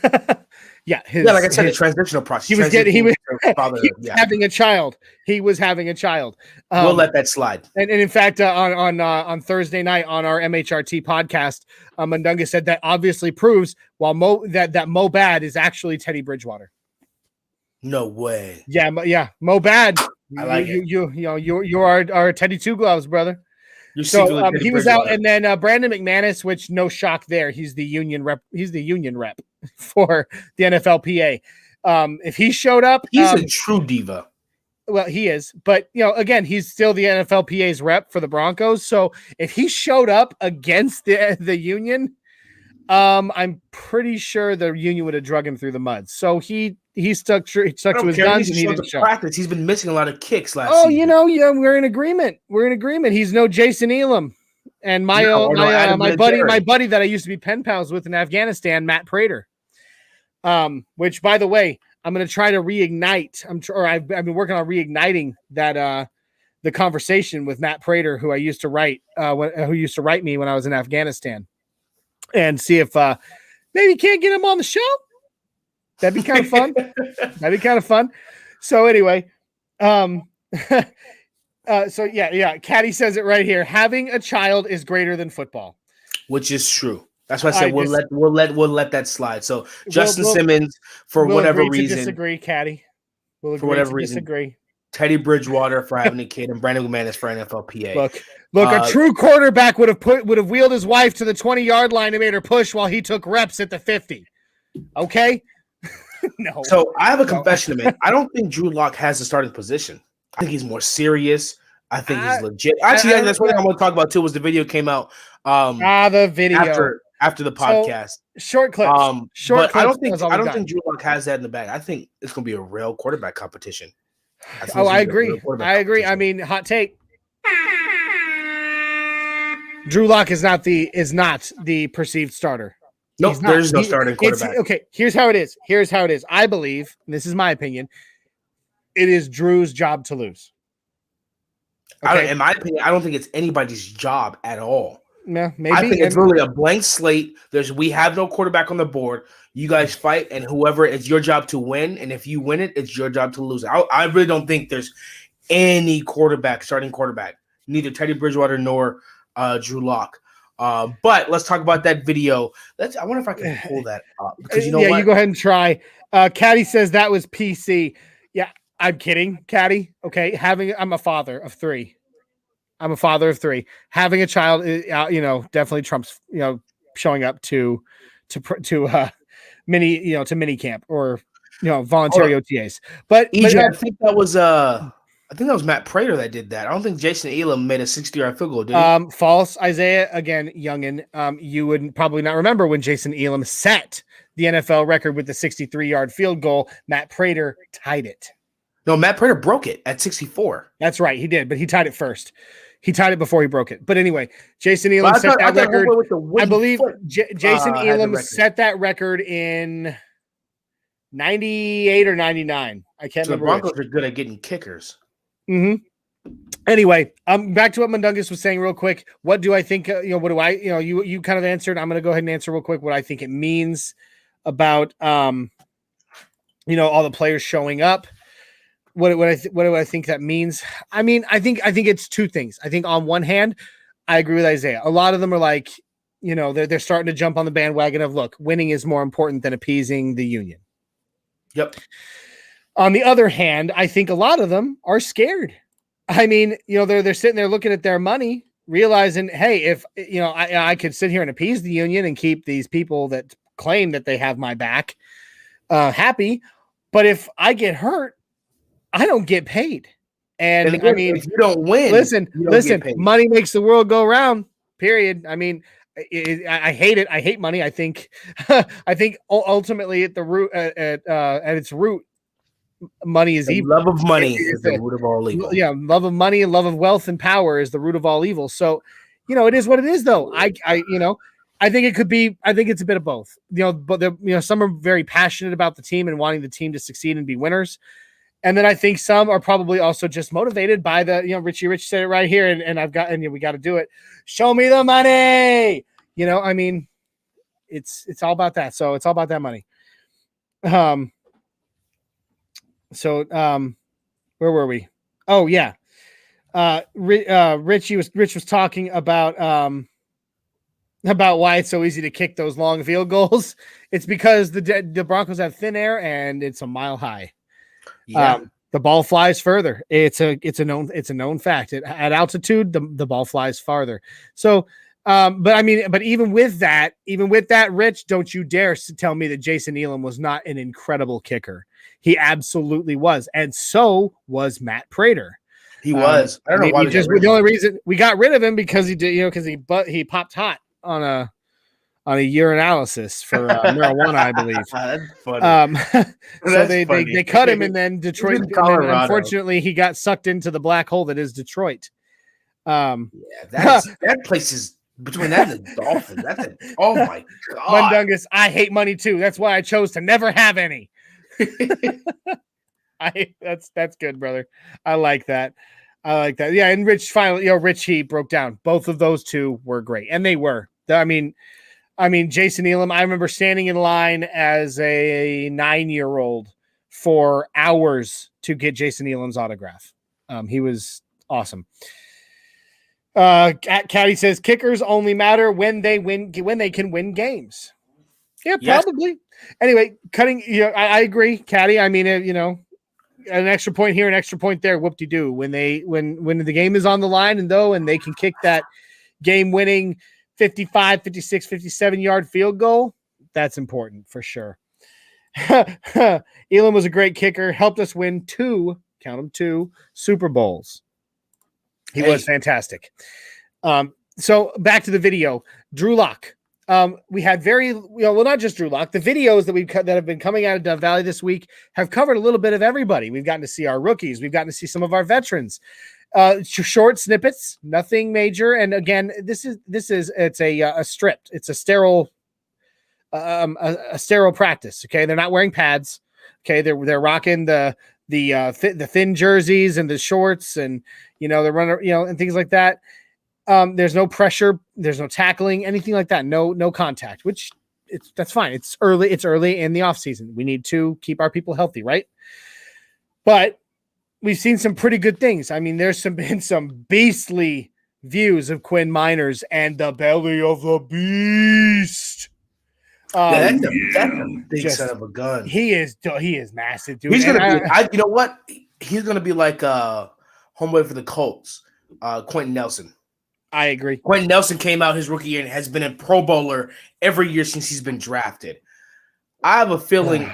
Like I said, a transitional process. He was having a child. He was having a child. We'll let that slide. And in fact, on Thursday night on our MHRT podcast, Mundunga said that obviously proves that Mo Bad is actually Teddy Bridgewater. No way. Yeah, Mo Bad. I like it. You are our Teddy Two Gloves, brother. So he was out, and then Brandon McManus, which no shock there. He's the union rep. He's the union rep for the NFLPA. If he showed up, he's a true diva. Well, he is, but again, he's still the NFLPA's rep for the Broncos. So if he showed up against the union, I'm pretty sure the union would have drug him through the mud. So he stuck to his guns and he didn't show practice. He's been missing a lot of kicks last season. We're in agreement. He's no Jason Elam. And my buddy that I used to be pen pals with in Afghanistan, Matt Prater. Which, by the way, I'm going to try to reignite. I've been working on reigniting that the conversation with Matt Prater, who used to write me when I was in Afghanistan, and see if maybe can't get him on the show. That'd be kind of fun. So anyway, Caddy says it right here. Having a child is greater than football, which is true. That's why I said we'll let that slide. So Justin Simmons, for whatever reason, disagree, Caddy. For whatever reason, disagree. Teddy Bridgewater for having a kid and Brandon McManus for NFLPA. Look, a true quarterback would have wheeled his wife to the 20-yard line and made her push while he took reps at the 50. Okay. No. So I have a confession to make. I don't think Drew Lock has the starting position. I think he's more serious. I think he's legit. Actually, that's one thing I want to talk about too. Was the video came out? The video after the podcast. So, short clips. But I don't think Drew Lock has that in the bag. I think it's going to be a real quarterback competition. I agree. I mean, hot take. Drew Lock is not the perceived starter. No, there's no starting quarterback. Okay, here's how it is. I believe, and this is my opinion, it is Drew's job to lose. Okay? In my opinion, I don't think it's anybody's job at all. Yeah, maybe. I think it's really a blank slate. We have no quarterback on the board. You guys fight, and whoever, it's your job to win. And if you win it, it's your job to lose. I really don't think there's any starting quarterback, neither Teddy Bridgewater nor Drew Lock. But let's talk about that video. I wonder if I can pull that up because you go ahead and try. Caddy says that was PC. Yeah, I'm kidding, Caddy. Okay, I'm a father of 3. Having a child, definitely trumps, showing up to mini camp or voluntary OTAs. But I think that was Matt Prater that did that. I don't think Jason Elam made a 60-yard field goal, did he? False, Isaiah. Again, youngin. You would probably not remember when Jason Elam set the NFL record with the 63-yard field goal. Matt Prater tied it. No, Matt Prater broke it at 64. That's right, he did, but he tied it first. He tied it before he broke it. But anyway, Jason Elam set that record. I believe Jason Elam set that record in 98 or 99. I can't remember. The Broncos are good at getting kickers. Mm-hmm. Anyway, back to what Mundungus was saying real quick. What do I think? What do I? You kind of answered. I'm going to go ahead and answer real quick what I think it means about all the players showing up. What do I think that means? I mean, I think it's two things. I think on one hand, I agree with Isaiah. A lot of them are like, they're starting to jump on the bandwagon of, look, winning is more important than appeasing the union. Yep. On the other hand, I think a lot of them are scared. I mean, they're sitting there looking at their money, realizing, hey, if I could sit here and appease the union and keep these people that claim that they have my back happy, but if I get hurt, I don't get paid. And again, I mean, if you don't win, listen, money makes the world go round, period. I mean, I hate it. I hate money. I think ultimately at the root, at its root, money is evil. Love of money is the root of all evil. Yeah. Love of money and love of wealth and power is the root of all evil. So, it is what it is though. I think it could be, I think it's a bit of both, but some are very passionate about the team and wanting the team to succeed and be winners. And then I think some are probably also just motivated by the, Richie Rich said it right here. And we got to do it. Show me the money. I mean, it's all about that. So it's all about that money. Where were we? Oh yeah. Rich was talking about why it's so easy to kick those long field goals. It's because the Broncos have thin air and it's a mile high. Yeah. The ball flies further. It's a known fact. At altitude, the ball flies farther. So, but even with that, Rich, don't you dare tell me that Jason Elam was not an incredible kicker. He absolutely was, and so was Matt Prater. He was. I don't know why. The only reason we got rid of him because he did, because he popped hot on a urinalysis for marijuana, I believe. That's funny. So they cut him, and then Detroit. And then unfortunately, he got sucked into the black hole that is Detroit. That place is between that and the Dolphins. Oh my god, Mundungus. I hate money too. That's why I chose to never have any. That's good, brother. I like that. Yeah, and Rich finally, Rich, he broke down. Both of those two were great, and they were. I mean, Jason Elam, I remember standing in line as a 9-year-old for hours to get Jason Elam's autograph. He was awesome. Caddy says kickers only matter when they can win games. Yeah, probably. Yes. Anyway, cutting. I agree, Caddy. I mean, an extra point here, an extra point there. Whoop-de-doo. When the game is on the line and they can kick that game-winning 55, 56, 57-yard field goal, that's important for sure. Elam was a great kicker, helped us win 2 Super Bowls. He was fantastic. So back to the video. Drew Lock. We had not just Drew Lock. The videos that have been coming out of Dove Valley this week have covered a little bit of everybody. We've gotten to see our rookies. We've gotten to see some of our veterans. Short snippets, nothing major. And again, it's a stripped. It's a sterile practice. Okay, they're not wearing pads. Okay, they're rocking the thin jerseys and the shorts, and they're running, and things like that. There's no pressure, there's no tackling, anything like that. No contact, which that's fine. It's early in the off season. We need to keep our people healthy, right? But we've seen some pretty good things. I mean, there's been some beastly views of Quinn Miners and the belly of the beast. That's a big son of a gun. He is massive, dude. He's gonna be. You know what? He's gonna be like homeboy for the Colts, Quentin Nelson. I agree. Quentin Nelson came out his rookie year and has been a Pro Bowler every year since he's been drafted. I have a feeling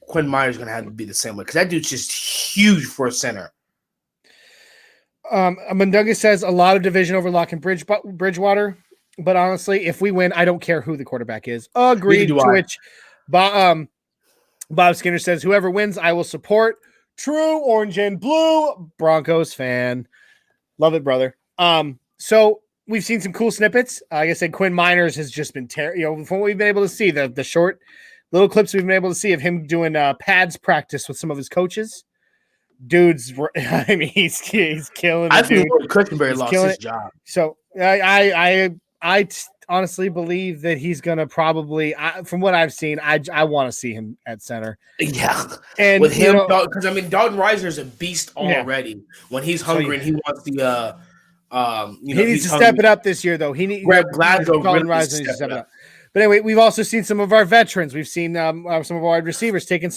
Quinn Miner's going to have to be the same way because that dude's just huge for a center. Mundunga says a lot of division overlock in Bridgewater, but honestly, if we win, I don't care who the quarterback is. Agreed. To which Bob Skinner says, whoever wins, I will support. True, orange and blue, Broncos fan. Love it, brother. So we've seen some cool snippets. Like I said, Quinn Miners has just been from what we've been able to see, the short little clips we've been able to see of him doing pads practice with some of his coaches. Dude's, I mean, he's killing. I think Cushenberry lost his job. So I honestly believe that he's gonna probably, from what I've seen, I want to see him at center. Yeah, and with him, because I mean, Dalton Reisner's a beast already. Yeah. When he's hungry and he wants the, he needs to step it up this year, though. He needs Gladstone Dalton Reisner needs to step it up. But anyway, we've also seen some of our veterans. We've seen some of our wide receivers taking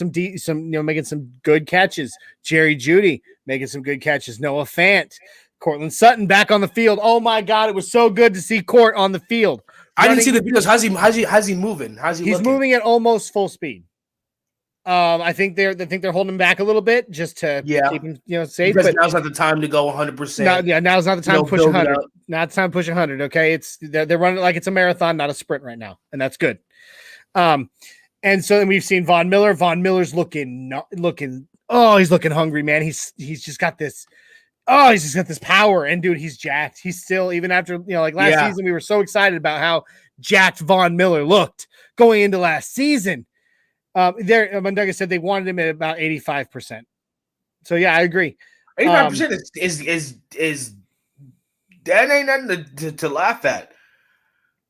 making some good catches. Jerry Jeudy making some good catches. Noah Fant, Cortland Sutton back on the field. Oh my God, it was so good to see Court on the field. I didn't see the videos. How's he moving? He's looking? Moving at almost full speed. I think they're holding him back a little bit just to keep him safe. Because now's not the time to go 100%. Now's not the time to push 100. Not the time to push 100. Okay, they're running like it's a marathon, not a sprint right now, and that's good. And so then we've seen Von Miller. Von Miller's looking. He's looking hungry, man. He's just got this. He's just got this power, and dude, he's jacked. He's still, even after like last season, we were so excited about how jacked Von Miller looked going into last season. Mundunga said they wanted him at about 85%. So yeah, I agree. 85% is that ain't nothing to laugh at.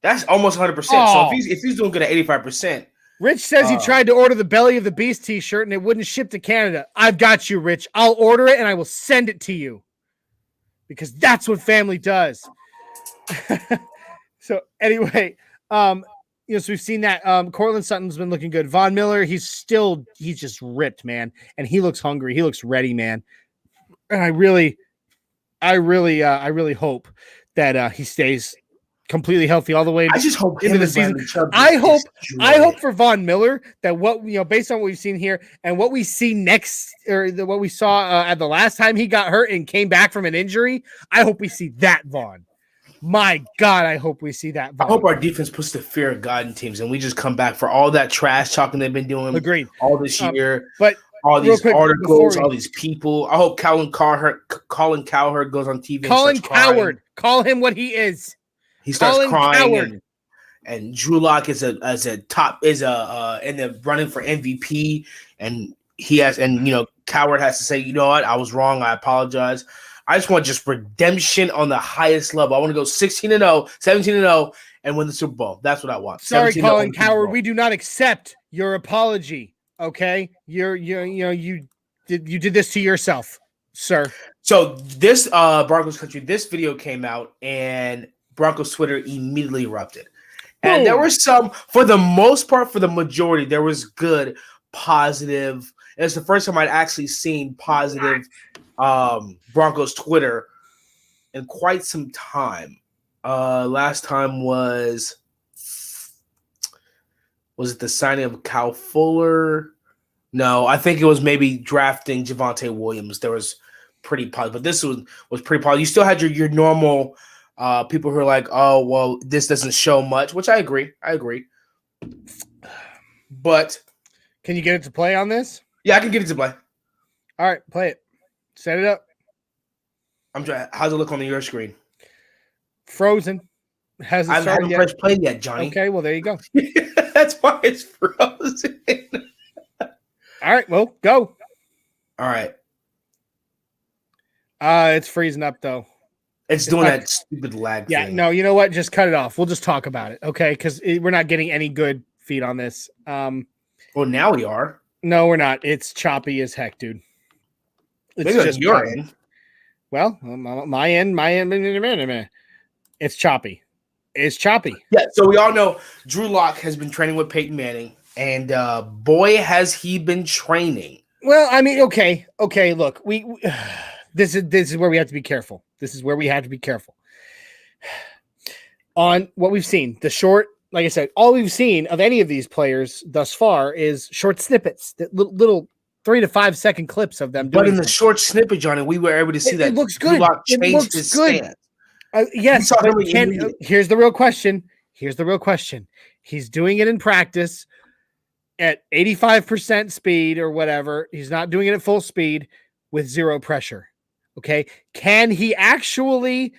That's almost 100%. So if he's doing good at 85%. Rich says he tried to order the Belly of the Beast t-shirt and it wouldn't ship to Canada. I've got you, Rich. I'll order it and I will send it to you because that's what family does. So anyway, so we've seen that. Cortland Sutton's been looking good. Von Miller, he's just ripped, man. And he looks hungry. He looks ready, man. And I really hope that he stays completely healthy all the way. I just hope into the season. I hope for Von Miller that based on what we've seen here and what we see next, or what we saw at the last time he got hurt and came back from an injury. I hope we see that Von. My God, I hope we see that. I hope our defense puts the fear of God in teams, and we just come back for all that trash talking they've been doing. Agreed. All this year, but all these articles, all these people. I hope Colin Cowherd goes on TV. Colin Cowherd, call him what he is. He starts crying, and Drew Lock is in the running for MVP, and Cowherd has to say, you know what, I was wrong, I apologize. I just want redemption on the highest level. I want to go 16-0, 17-0, and win the Super Bowl. That's what I want. Sorry, Colin Cowherd, we do not accept your apology. Okay, you did this to yourself, sir. So this Broncos country, this video came out, and Broncos Twitter immediately erupted. And there were some, for the most part, for the majority, there was good, positive. It's the first time I'd actually seen positive Broncos Twitter in quite some time. Last time was it the signing of Kyle Fuller? No, I think it was maybe drafting Javonte Williams. There was pretty positive, but this was pretty positive. You still had your normal people who are like, oh, well, this doesn't show much, which I agree. But can you get it to play on this? Yeah, I can get it to play. All right, play it. Set it up. I'm trying. How's it look on your screen? Frozen. I haven't pressed play yet, Johnny. Okay, well, there you go. That's why it's frozen. All right, well, go. All right. It's freezing up, though. It's doing that stupid lag thing. Yeah, no, you know what? Just cut it off. We'll just talk about it, okay? Because we're not getting any good feed on this. Well, now we are. No, we're not. It's choppy as heck, dude. It's maybe just your end. Well, my end. It's choppy. It's choppy. Yeah, so we all know Drew Lock has been training with Peyton Manning, and boy, has he been training. Well, I mean, okay. Look, we this is where we have to be careful. On what we've seen, the short like I said, all we've seen of any of these players thus far is short snippets, that little 3 to 5 second clips of them doing But in the something. short snippet, Johnny, we were able to see that It looks Drew good. Lock It changed looks his good. stance. Yes, saw but him here's the real question. He's doing it in practice at 85% speed or whatever. He's not doing it at full speed with zero pressure. Okay. Can he actually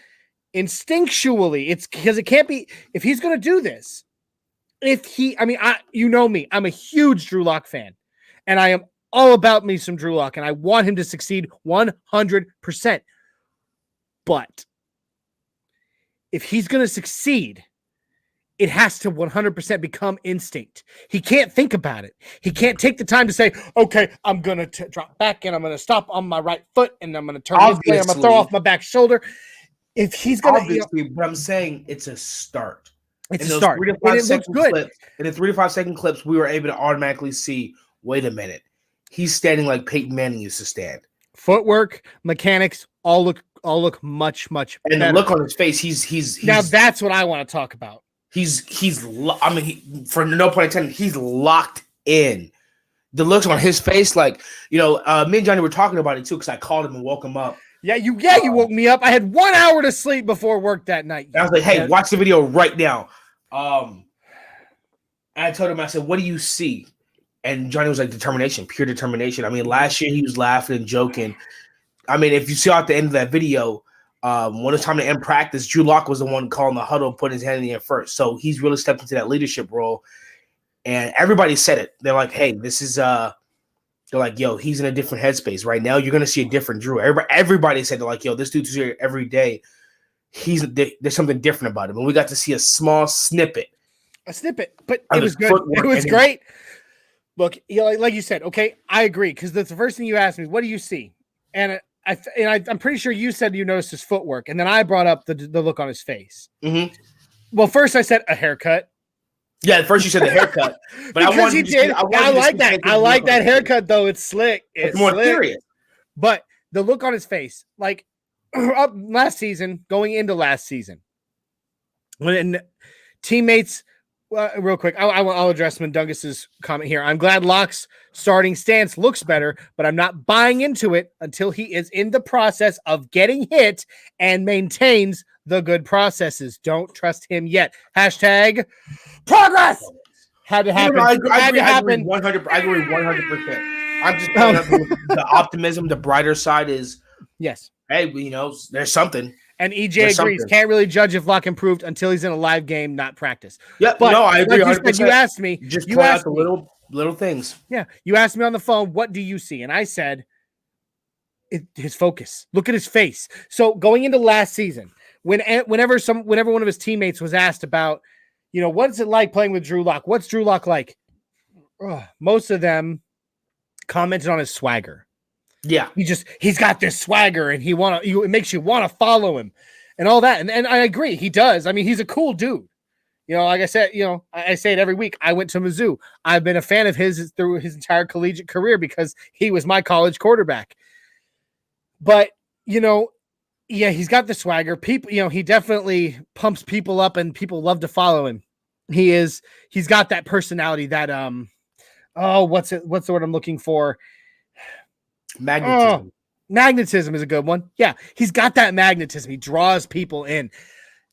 instinctually? It's because it can't be, if he's going to do this, you know me, I'm a huge Drew Lock fan, and I am all about me some Drew Lock, and I want him to succeed 100%. But if he's going to succeed, it has to 100% become instinct. He can't think about it. He can't take the time to say, okay, I'm going to drop back and I'm going to stop on my right foot and I'm going to turn this way. I'm going to throw off my back shoulder. If he's going to, obviously, but I'm saying it's a start. It's a start. 3 to 5 second clips, in the 3 to 5 second clips, we were able to automatically see, wait a minute, he's standing like Peyton Manning used to stand. Footwork, mechanics, all look much better. And the look on his face, he's now that's what I want to talk about. For no point intended, he's locked in. The looks on his face, like, me and Johnny were talking about it too, because I called him and woke him up. Yeah, you woke me up. I had 1 hour to sleep before work that night. I was like, hey, watch the video right now. And I told him, I said, what do you see? And Johnny was like, determination, pure determination. I mean, last year he was laughing and joking. I mean, if you saw at the end of that video, when it was time to end practice, Drew Lock was the one calling the huddle, putting his hand in the air first. So he's really stepped into that leadership role. And everybody said it. They're like, hey, this is they're like, yo, he's in a different headspace. Right now, you're gonna see a different Drew. Everybody said, they're like, yo, this dude's here every day. There's something different about him. And we got to see a small snippet. But it was good. It was great. Look, like you said, okay, I agree, because that's the first thing you asked me. What do you see? And I'm pretty sure you said you noticed his footwork, and then I brought up the look on his face. Mm-hmm. Well, first I said a haircut. Yeah, at first you said the haircut, but because he did. I like that. I like that haircut though. It's slick. It's more slick. serious. But the look on his face, like up last season, going into last season, when teammates. Real quick, I'll address Mundungus's comment here. I'm glad Locke's starting stance looks better, but I'm not buying into it until he is in the process of getting hit and maintains the good processes. Don't trust him yet. Hashtag progress had to happen. I agree 100%. I'm just pointing out the optimism. The brighter side is yes. Hey, there's something. And EJ agrees. Can't really judge if Locke improved until he's in a live game, not practice. Yeah, but no, I agree. Like you asked me. Just point out the little things. Yeah, you asked me on the phone, what do you see? And I said, his focus. Look at his face. So going into last season, whenever one of his teammates was asked about, what's it like playing with Drew Lock? What's Drew Lock like? Most of them commented on his swagger. Yeah, he's got this swagger, and it makes you want to follow him, and all that. And I agree, he does. I mean, he's a cool dude. Like I said, I say it every week. I went to Mizzou. I've been a fan of his through his entire collegiate career because he was my college quarterback. But he's got the swagger. People, he definitely pumps people up, and people love to follow him. He's got that personality. That what's the word I'm looking for? Magnetism. Magnetism is a good one. Yeah, he's got that magnetism. He draws people in.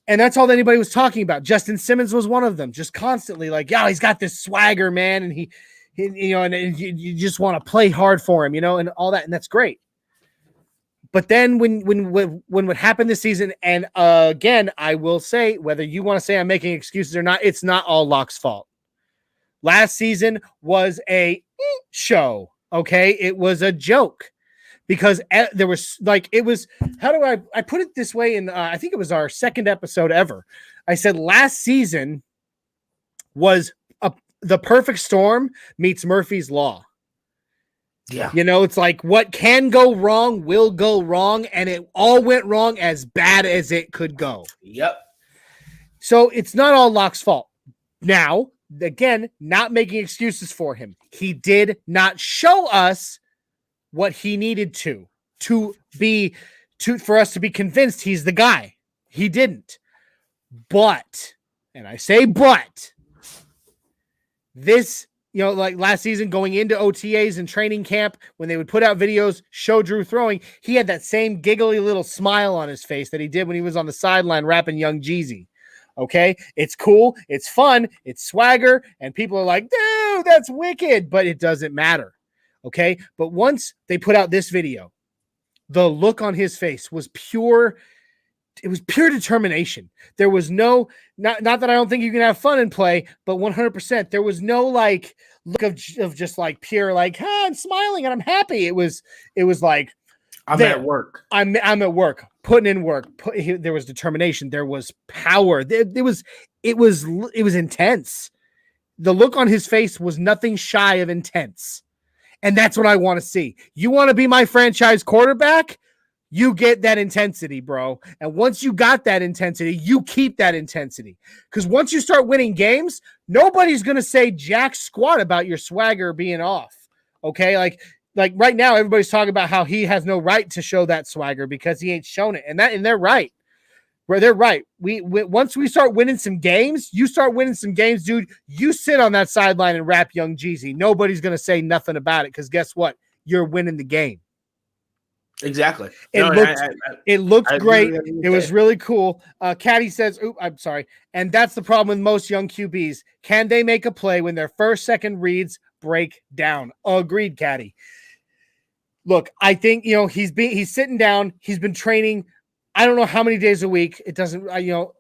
And that's all anybody was talking about. Justin Simmons was one of them, just constantly like, he's got this swagger, man. And he and you just want to play hard for him, and all that. And that's great. But then when what happened this season, and again, I will say, whether you want to say I'm making excuses or not, it's not all Locke's fault. Last season was a show. Okay, it was a joke because there was how do I put it this way? I think it was our second episode ever. I said last season was the perfect storm meets Murphy's Law. Yeah. It's like what can go wrong will go wrong, and it all went wrong as bad as it could go. Yep. So it's not all Locke's fault. Now, again, not making excuses for him. He did not show us what he needed for us to be convinced he's the guy. He didn't. But and I say but, this, like last season going into OTAs and training camp, when they would put out videos, show Drew throwing, he had that same giggly little smile on his face that he did when he was on the sideline rapping Young Jeezy. Okay, it's cool, it's fun, it's swagger, and people are like, dude, that's wicked, but it doesn't matter. Okay, but once they put out this video, the look on his face was pure. It was pure determination. There was no, not that I don't think you can have fun and play, but 100%. There was no like look of just like pure like, I'm smiling and I'm happy. It was like, I'm at work. I'm at work, putting in work. There was determination. There was power. It was intense. The look on his face was nothing shy of intense. And that's what I want to see. You want to be my franchise quarterback? You get that intensity, bro. And once you got that intensity, you keep that intensity. Because once you start winning games, nobody's going to say jack squat about your swagger being off. Okay? Like right now, everybody's talking about how he has no right to show that swagger because he ain't shown it. And they're right. They're right. We once we start winning some games, you start winning some games, dude. You sit on that sideline and rap Young Jeezy. Nobody's going to say nothing about it because guess what? You're winning the game. Exactly. It looked great. It was really cool. Caddy says, I'm sorry. And that's the problem with most young QBs. Can they make a play when their first, second reads break down? Agreed, Caddy. Look, I think, he's sitting down. He's been training. I don't know how many days a week. It doesn't,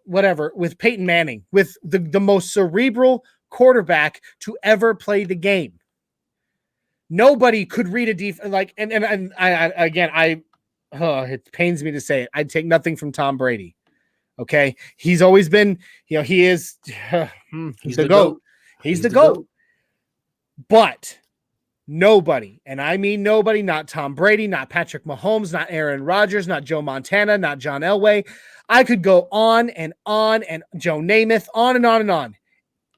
whatever, with Peyton Manning, with the most cerebral quarterback to ever play the game. Nobody could read a defense like, and it pains me to say it. I'd take nothing from Tom Brady. Okay. He's always been, he is, he's the GOAT. He's the GOAT. But nobody, and I mean nobody, not Tom Brady, not Patrick Mahomes, not Aaron Rodgers, not Joe Montana, not John Elway. I could go on and Joe Namath, on and on and on.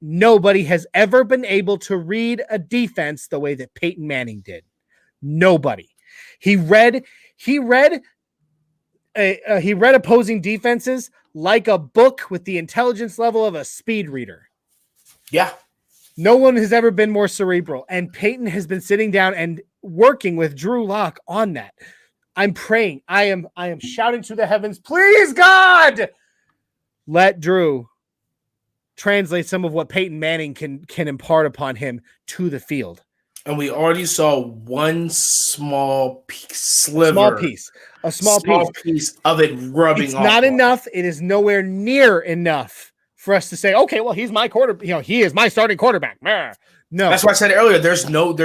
Nobody has ever been able to read a defense the way that Peyton Manning did. Nobody. He read opposing defenses like a book with the intelligence level of a speed reader. Yeah. No one has ever been more cerebral, and Peyton has been sitting down and working with Drew Lock on that. I'm praying. I am shouting to the heavens, please, God, let Drew translate some of what Peyton Manning can impart upon him to the field. And we already saw one small piece of it rubbing it's off. Not enough. It is nowhere near enough for us to say, okay, well, he's my quarterback. He is my starting quarterback. No, that's why I said earlier. There is no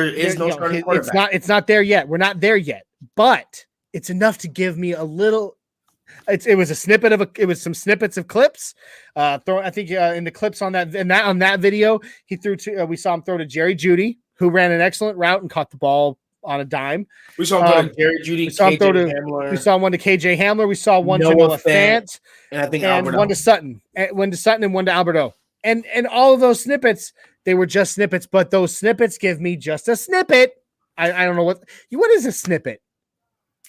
starting quarterback. It's not there yet. We're not there yet, but it's enough to give me a little. It was a snippet it was some snippets of clips. In the clips on that video, he threw to. We saw him throw to Jerry Jeudy, who ran an excellent route and caught the ball on a dime. We saw him throw to Jerry Jeudy. We saw one to KJ Hamler. We saw one to Noah Fant, and I think one to Sutton, and one to Alberto. And all of those snippets, they were just snippets, but those snippets give me just a snippet. I don't know what is a snippet.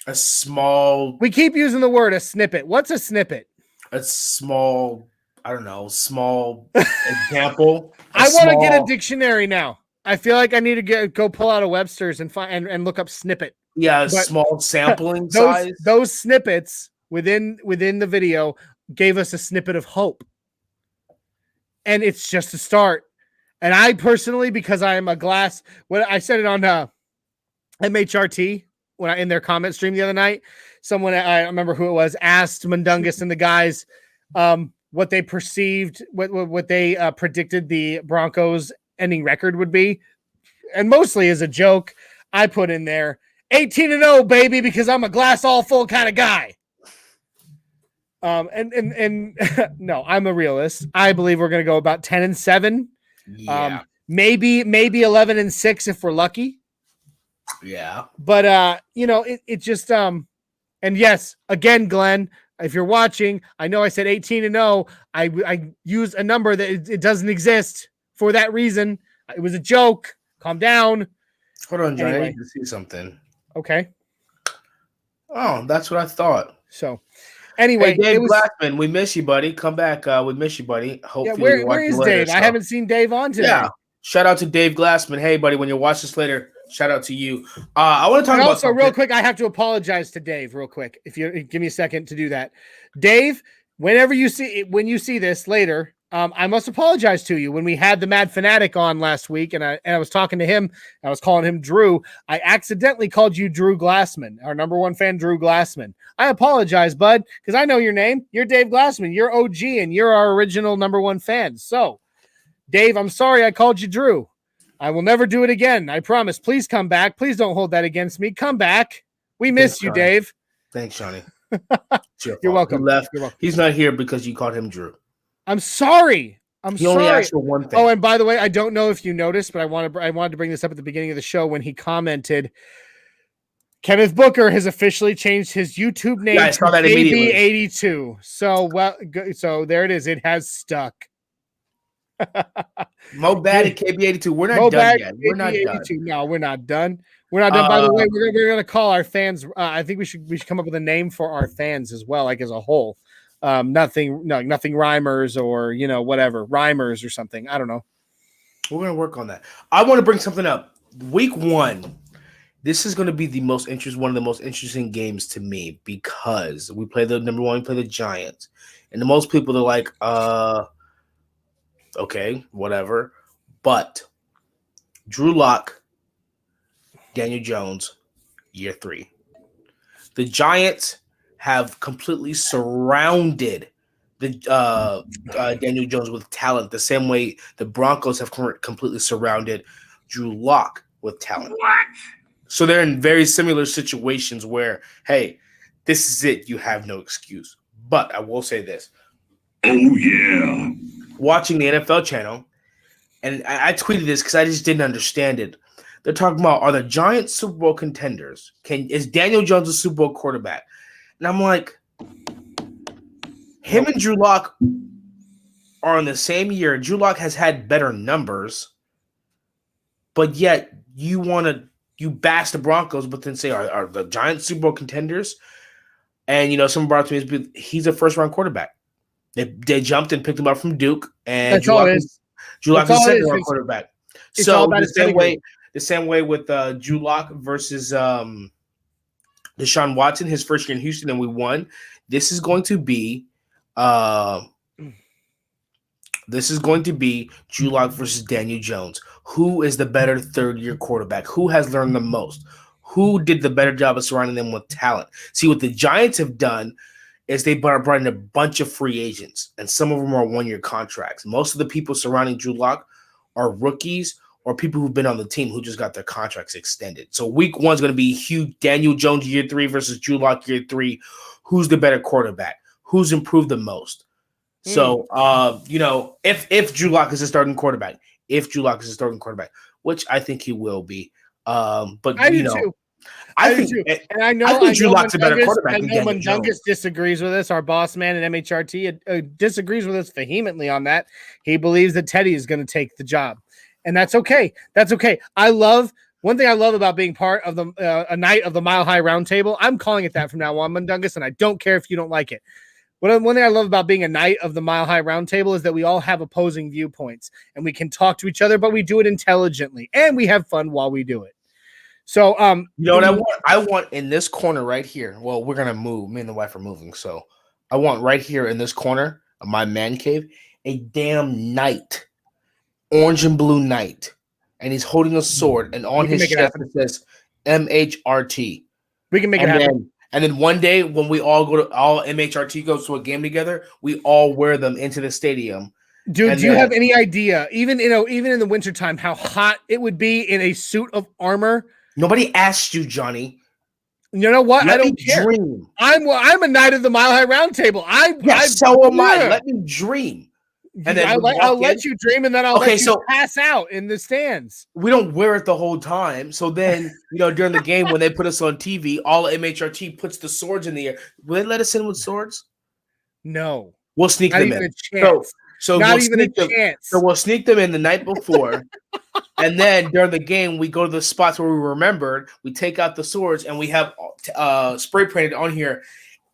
A small. We keep using the word a snippet. What's a snippet? A small. I don't know. Small example. I want to get a dictionary now. I feel like I need to go pull out a Webster's and find and look up snippet. Yeah, a small sampling size. Those snippets within the video gave us a snippet of hope, and it's just a start. And I personally, because I am a glass, when I said it on MHRT. When in their comment stream the other night, someone, I remember who it was, asked Mundungus and the guys what they perceived, what they predicted the Broncos ending record would be. And mostly as a joke, I put in there 18-0, baby, because I'm a glass all full kind of guy. And no, I'm a realist. I believe we're going to go about 10-7. Yeah. Maybe 11-6 if we're lucky. Yeah. But it just and yes, again, Glenn, if you're watching, I know I said 18-0. I used a number that it doesn't exist for that reason. It was a joke. Calm down. Hold on, Johnny. Anyway. I need to see something. Okay. Oh, that's what I thought. So Anyway, Hey, Dave it was Glassman, we miss you, buddy. Come back. We miss you, buddy. yeah. Hopefully, you Where watch is it later, Dave? I haven't seen Dave on today. Yeah. Shout out to Dave Glassman. Hey, buddy, when you watch this later, shout out to you. I want to talk And about also, something. real quick, I have to apologize to Dave, real quick. If you give me a second to do that, Dave. When you see this later, I must apologize to you. When we had the Mad Fanatic on last week, and I was talking to him, I was calling him Drew. I accidentally called you Drew Glassman, our number one fan, Drew Glassman. I apologize, bud, because I know your name. You're Dave Glassman. You're OG, and you're our original number one fan. So, Dave, I'm sorry I called you Drew. I will never do it again. I promise. Please come back. Please don't hold that against me. Come back. We miss you, Johnny. Dave. Thanks, Johnny. You're welcome. He left. You're welcome. He's not here because you called him Drew. I'm sorry. He only sorry. asked for one thing. Oh, and by the way, I don't know if you noticed, but I wanted to bring this up at the beginning of the show when he commented. Kenneth Booker has officially changed his YouTube name I saw that to immediately. KB82. So there it is. It has stuck. Mo Bad at KB82. We're not Mo done Bad yet. We're not done. No, we're not done. We're not done. By the way, we're gonna call our fans. I think we should come up with a name for our fans as well, like as a whole. Nothing rhymers or whatever rhymers or something. I don't know. We're gonna work on that. I want to bring something up. Week 1. This is going to be one of the most interesting games to me because we play the number 1, we play the Giants, and the most people are like, okay, whatever. But Drew Lock, Daniel Jones, year 3. The Giants have completely surrounded the Daniel Jones with talent the same way the Broncos have completely surrounded Drew Lock with talent. What? So they're in very similar situations where, hey, this is it. You have no excuse. But I will say this. Oh, yeah. Watching the NFL channel, and I tweeted this because I just didn't understand it. They're talking about, are the Giants Super Bowl contenders? Is Daniel Jones a Super Bowl quarterback? And I'm like, him and Drew Lock are in the same year. Drew Lock has had better numbers, but yet you bash the Broncos, but then say, are the Giants Super Bowl contenders? And, someone brought to me, he's a first-round quarterback. They jumped and picked him up from Duke, and That's all it is. Drew Lock is a second-round quarterback. It's So all about the same way with Drew Lock versus Deshaun Watson, his first year in Houston, and we won. This is going to be Drew Lock versus Daniel Jones. Who is the better third-year quarterback? Who has learned the most? Who did the better job of surrounding them with talent? See, what the Giants have done is they brought in a bunch of free agents, and some of them are one-year contracts. Most of the people surrounding Drew Lock are rookies or people who've been on the team who just got their contracts extended. So week 1 is going to be huge. Daniel Jones year 3 versus Drew Lock year 3. Who's the better quarterback? Who's improved the most? So, if Drew Lock is a starting quarterback, which I think he will be. But I do too. I think And I think Drew Lock's a better quarterback I than know Daniel when Jones. Dungus disagrees with us, our boss man at MHRT disagrees with us vehemently on that. He believes that Teddy is going to take the job. And that's okay. That's okay. One thing I love about being part of a night of the Mile High Roundtable. I'm calling it that from now on, Mundungus, and I don't care if you don't like it. One thing I love about being a night of the Mile High Roundtable is that we all have opposing viewpoints and we can talk to each other, but we do it intelligently and we have fun while we do it. So, you know what I want? I want in this corner right here. Well, we're gonna move. Me and the wife are moving, so I want right here in this corner of my man cave a damn knight, orange and blue knight, and he's holding a sword, and on his chest it says MHRT. We can make it happen. And then one day when we all MHRT goes to a game together, we all wear them into the stadium. Dude, do you have any idea, even in the wintertime, how hot it would be in a suit of armor? Nobody asked you, Johnny. You know what? I don't care. Dream. I'm a knight of the Mile High Roundtable. So am I. Let me dream. And then I'll let you dream, and then I'll let you pass out in the stands. We don't wear it the whole time. So then, during the game when they put us on TV, all MHRT puts the swords in the air. Will they let us in with swords? No. We'll sneak them in. So not even a chance. So we'll sneak them in the night before. And then during the game, we go to the spots where we remembered. We take out the swords and we have spray painted on here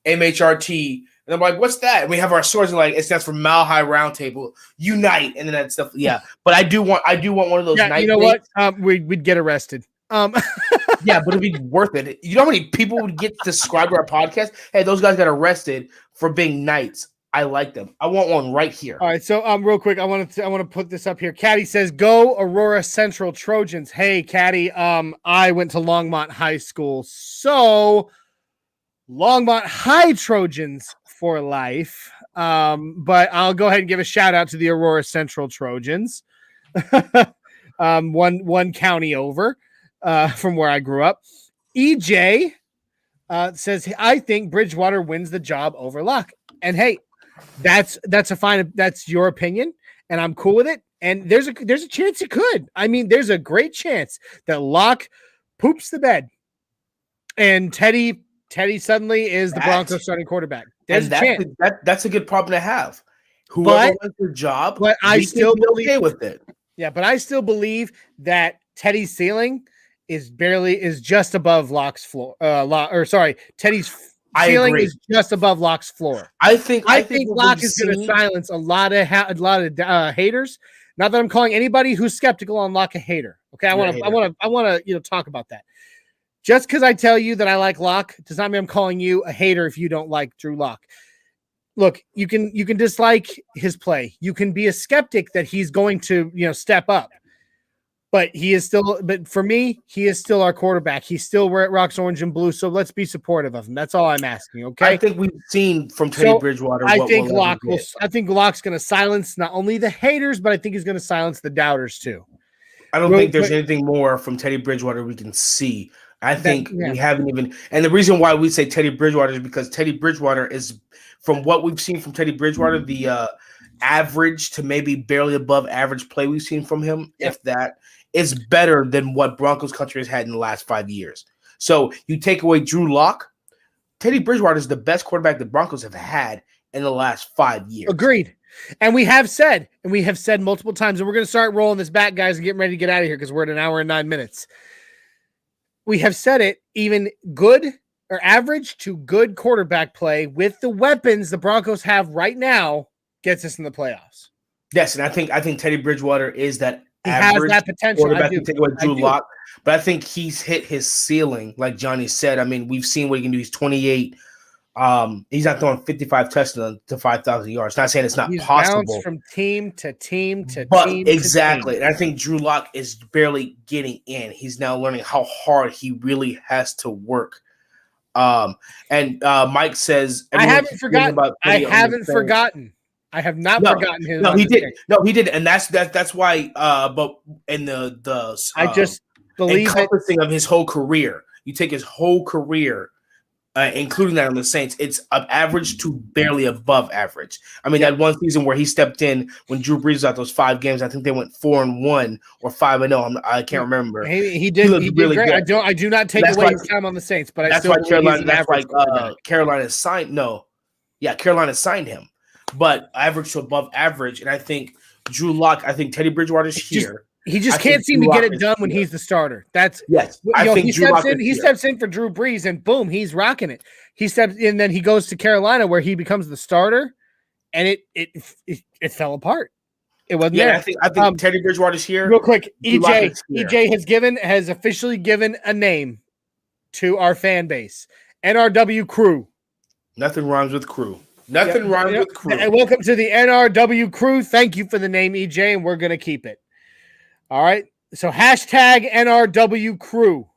MHRT And I'm like, what's that? And we have our swords and like it stands for Mile High Round Table, unite, and then that stuff. Yeah. But I do want one of those Yeah, night you know dates. what? We'd get arrested. Yeah, but it'd be worth it. You know how many people would get subscribed to our podcast? Hey, those guys got arrested for being knights. I like them. I want one right here. All right, so real quick, I want to put this up here. Caddy says, "Go Aurora Central Trojans." Hey, Caddy, I went to Longmont High School, so Longmont High Trojans for life. But I'll go ahead and give a shout out to the Aurora Central Trojans, one county over from where I grew up. EJ says, "I think Bridgewater wins the job over Locke," and hey. That's your opinion, and I'm cool with it. And there's a chance it could. I mean, there's a great chance that Locke poops the bed, and Teddy suddenly is the Broncos starting quarterback. There's a chance. That's a good problem to have. Whoever wins their job, but I still believe okay with it. Yeah, but I still believe that Teddy's ceiling is just above Locke's floor. Teddy's ceiling is just above Locke's floor. I think Locke is going to silence a lot of haters. Not that I'm calling anybody who's skeptical on Locke a hater. Okay, I want to talk about that. Just because I tell you that I like Locke does not mean I'm calling you a hater if you don't like Drew Lock. Look, you can dislike his play. You can be a skeptic that he's going to step up. But for me, he is still our quarterback. He's still where it rocks orange and blue. So let's be supportive of him. That's all I'm asking. Okay. I think we've seen from Teddy Bridgewater. I think Locke's going to silence not only the haters, but I think he's going to silence the doubters too. I don't think there's anything more from Teddy Bridgewater we can see. I think we haven't even. And the reason why we say Teddy Bridgewater is because Teddy Bridgewater is, from what we've seen from Teddy Bridgewater, the average to maybe barely above average play we've seen from him, if that. Is better than what Broncos country has had in the last 5 years. So you take away Drew Lock, Teddy Bridgewater is the best quarterback the Broncos have had in the last 5 years. Agreed. And we have said multiple times, and we're going to start rolling this back, guys, and getting ready to get out of here because we're at an hour and 9 minutes. We have said it, even good or average to good quarterback play with the weapons the Broncos have right now gets us in the playoffs. Yes, and I think Teddy Bridgewater is that. He has that potential. Quarterback can take away Drew Lock, but I think he's hit his ceiling, like Johnny said. I mean, we've seen what he can do. He's 28. He's not throwing 55 touchdowns to 5,000 yards. Not saying it's not possible. Bounced from team to team to but team. Exactly. To team. And I think Drew Lock is barely getting in. He's now learning how hard he really has to work. And Mike says, I haven't forgotten. I haven't forgotten. I have not forgotten him. No, he did. No, he did, and that's why. But in the I just believe encompassing of his whole career, you take his whole career, including that on the Saints, it's average to barely above average. I mean, that one season where he stepped in when Drew Brees was out those 5 games, I think they went 4-1 or 5-0. I can't remember. He did really great. I do not take away his time on the Saints, but that's why Carolina signed. No, yeah, Carolina signed him. But average to above average, and I think Drew Lock. I think Teddy Bridgewater's here. He just can't seem to get it done when he's the starter. That's I think he steps in for Drew Brees, and boom, he's rocking it. He steps in, then he goes to Carolina where he becomes the starter, and it fell apart. It wasn't there. I think Teddy Bridgewater's here. Real quick, EJ has officially given a name to our fan base. NRW Crew. Nothing rhymes with crew. Nothing rhymes with crew. And welcome to the NRW Crew. Thank you for the name, EJ, and we're going to keep it. All right. So hashtag NRW Crew.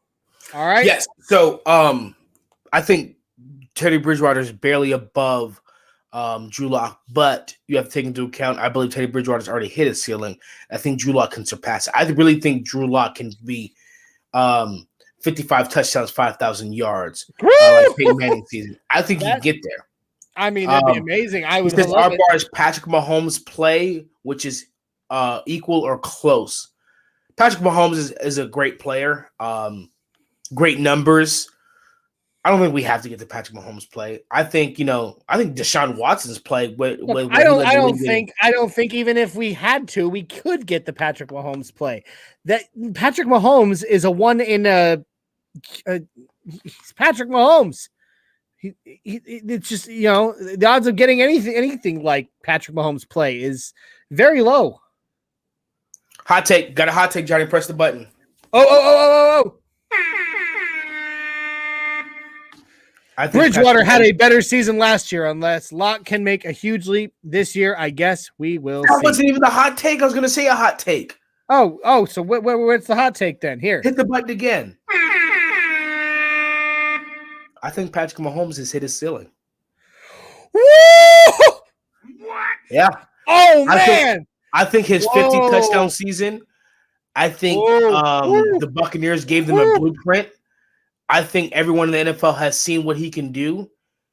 All right. Yes. So I think Teddy Bridgewater is barely above Drew Lock, but you have to take into account, I believe Teddy Bridgewater's already hit his ceiling. I think Drew Lock can surpass it. I really think Drew Lock can be 55 touchdowns, 5,000 yards like Peyton Manning season. I think he can get there. I mean, that'd be amazing. I would love our bar is Patrick Mahomes' play, which is equal or close. Patrick Mahomes is a great player, great numbers. I don't think we have to get to Patrick Mahomes' play. I think Deshaun Watson's play. I don't think even if we had to, we could get the Patrick Mahomes play. That Patrick Mahomes is a one in a. He's Patrick Mahomes. It's just, the odds of getting anything like Patrick Mahomes play is very low. Hot take. Got a hot take, Johnny. Press the button. Oh. Bridgewater had a better season last year. Unless Locke can make a huge leap this year, I guess we will see. That wasn't even the hot take. I was going to say a hot take. Oh, so what's the hot take then? Here. Hit the button again. I think Patrick Mahomes has hit his ceiling. Woo! What? Yeah. Oh, man. I think his 50 touchdown season, I think the Buccaneers gave them a blueprint. I think everyone in the NFL has seen what he can do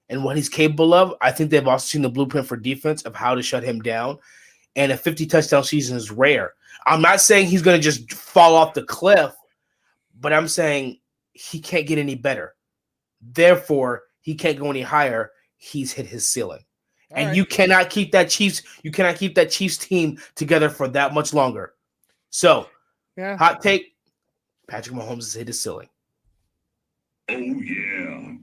and what he's capable of. I think they've also seen the blueprint for defense of how to shut him down. And a 50 touchdown season is rare. I'm not saying he's going to just fall off the cliff, but I'm saying he can't get any better. Therefore, he can't go any higher. He's hit his ceiling. And you cannot keep that Chiefs team together for that much longer. So, hot take, Patrick Mahomes has hit his ceiling. Oh, yeah.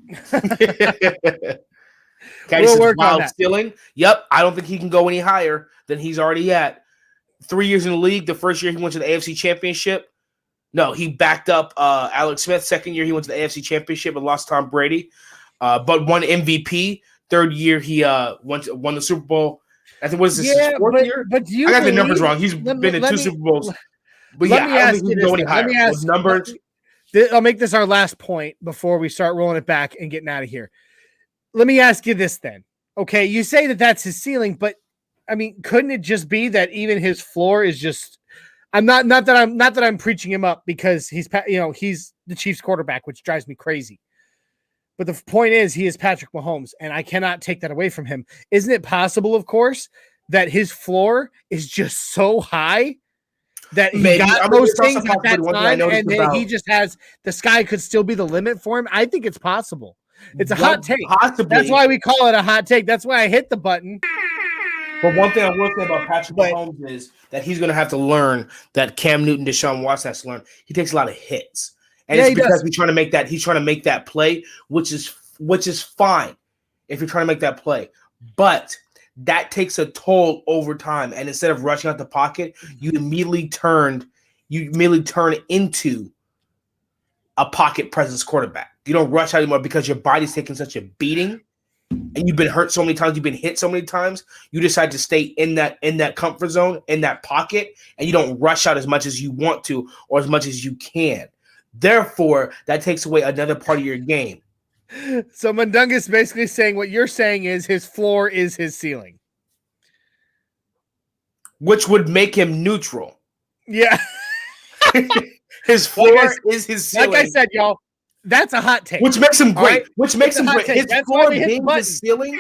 We'll work on that. Ceiling. Yep, I don't think he can go any higher than he's already at. 3 years in the league. The first year he went to the AFC Championship. No, he backed up Alex Smith. Second year he went to the AFC Championship and lost Tom Brady, but won MVP. Third year he won the Super Bowl. I think his fourth year. But I got the numbers wrong. He's been in two Super Bowls. But I don't think he can go any higher. Numbers. I'll make this our last point before we start rolling it back and getting out of here. Let me ask you this then. Okay, you say that that's his ceiling, but I mean, couldn't it just be that even his floor is just? I'm not that I'm preaching him up because he's the Chiefs quarterback, which drives me crazy. But the point is, he is Patrick Mahomes, and I cannot take that away from him. Isn't it possible, of course, that his floor is just so high that he got those things at that time, and then he just has the sky could still be the limit for him? I think it's possible. It's a hot take. Possibly. That's why we call it a hot take. That's why I hit the button. But one thing I will say about Patrick Mahomes is that he's going to have to learn that Cam Newton, Deshaun Watson has to learn. He takes a lot of hits, and it's because he's trying to make that play, which is fine if you're trying to make that play. But that takes a toll over time, and instead of rushing out the pocket, you immediately turn into a pocket presence quarterback. You don't rush out anymore because your body's taking such a beating. And you've been hurt so many times, you've been hit so many times, you decide to stay in that comfort zone, in that pocket, and you don't rush out as much as you want to or as much as you can. Therefore, that takes away another part of your game. So Mundungus basically saying what you're saying is his floor is his ceiling. Which would make him neutral. Yeah. His floor is his ceiling. Like I said, y'all, that's a hot take. Which makes him great. Which makes him great. His floor being his ceiling.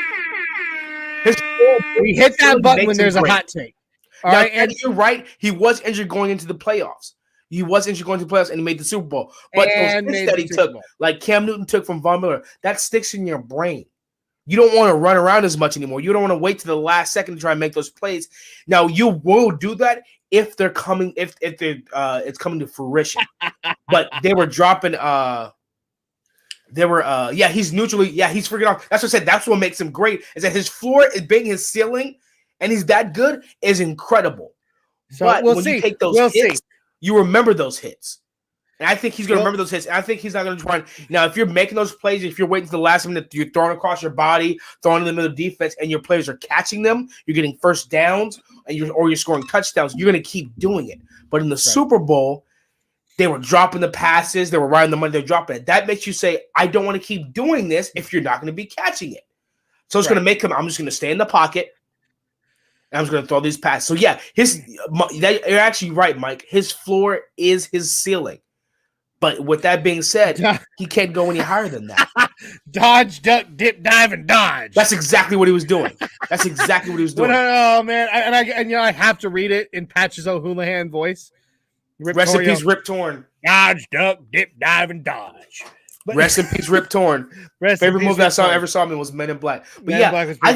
We hit that button when there's a hot take. All right, and you're right. He was injured going into the playoffs. And he made the Super Bowl. But those hits that he took, like Cam Newton took from Von Miller, that sticks in your brain. You don't want to run around as much anymore. You don't want to wait to the last second to try and make those plays. Now you will do that if they're coming, if it's coming to fruition. But they were dropping. He's neutrally. Yeah, he's freaking off. That's what I said. That's what makes him great. Is that his floor is being his ceiling, and he's that good is incredible. So but when you take those hits, you remember those hits. And I think he's going to remember those hits. And I think he's not going to try. Now, if you're making those plays, if you're waiting to the last minute, you're throwing across your body, throwing in the middle of defense, and your players are catching them, you're getting first downs, and you're scoring touchdowns. You're going to keep doing it. But in the Super Bowl, they were dropping the passes. They were riding the money. They're dropping it. That makes you say, I don't want to keep doing this if you're not going to be catching it. So it's going to make him, I'm just going to stay in the pocket. And I'm just going to throw these passes. So, yeah, you're actually right, Mike. His floor is his ceiling. But with that being said, he can't go any higher than that. Dodge, duck, dip, dive, and dodge. That's exactly what he was doing. Oh, man. I have to read it in Patches O'Houlihan voice. Rest in peace, Rip Torn. Dodge, duck, dip, dive, and dodge. But, rest in peace, Rip Torn. Favorite movie I ever saw him was Men in Black. But I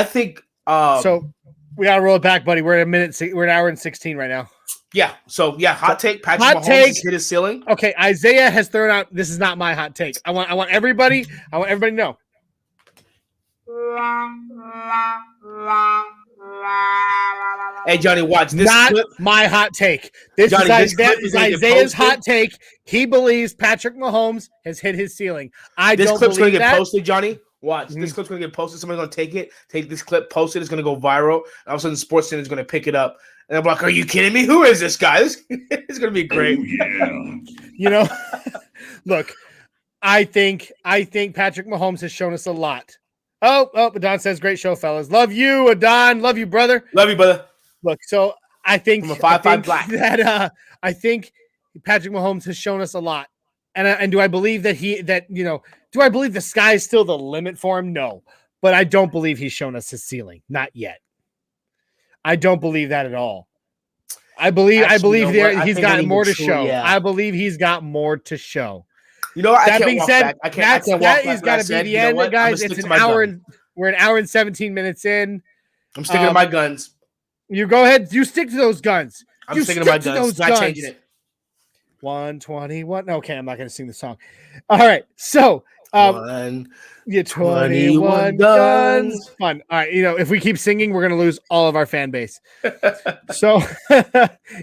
think. So we gotta roll it back, buddy. We're at an hour and 16 right now. Yeah. So yeah, hot take. Patrick hot Mahomes take. has hit his ceiling. Okay, Isaiah has thrown out. This is not my hot take. I want everybody to know. Hey Johnny, watch this Not clip. my hot take. This Johnny, this clip is is gonna get Isaiah's posted. hot take. He believes Patrick Mahomes has hit his ceiling. This don't clip's believe gonna get that. posted, Johnny. Watch. This clip's gonna get posted. Somebody's gonna take this clip, post it. It's gonna go viral. And all of a sudden, SportsCenter is gonna pick it up, and I'm like, "Are you kidding me? Who is this guy? It's gonna be great." Oh, yeah. You know, look, I think Patrick Mahomes has shown us a lot. Oh, Adon says, "Great show, fellas. Love you, Adon. Love you, brother. Love you, brother. Look, so I think From a 5'5" black. that I think Patrick Mahomes has shown us a lot. And do I believe that do I believe the sky is still the limit for him? No. But I don't believe he's shown us his ceiling. Not yet. I don't believe that at all. I believe he's got more to show. Yeah. I believe he's got more to show. You know what? That being said, that is got to be the end, guys. It's an hour and we're an hour and 17 minutes in. I'm sticking to my guns. You go ahead. You stick to those guns. I'm sticking to my guns. Not changing it. 121. Okay, I'm not going to sing the song. All right. So, 21 guns. Fun. All right. If we keep singing, we're going to lose all of our fan base. So,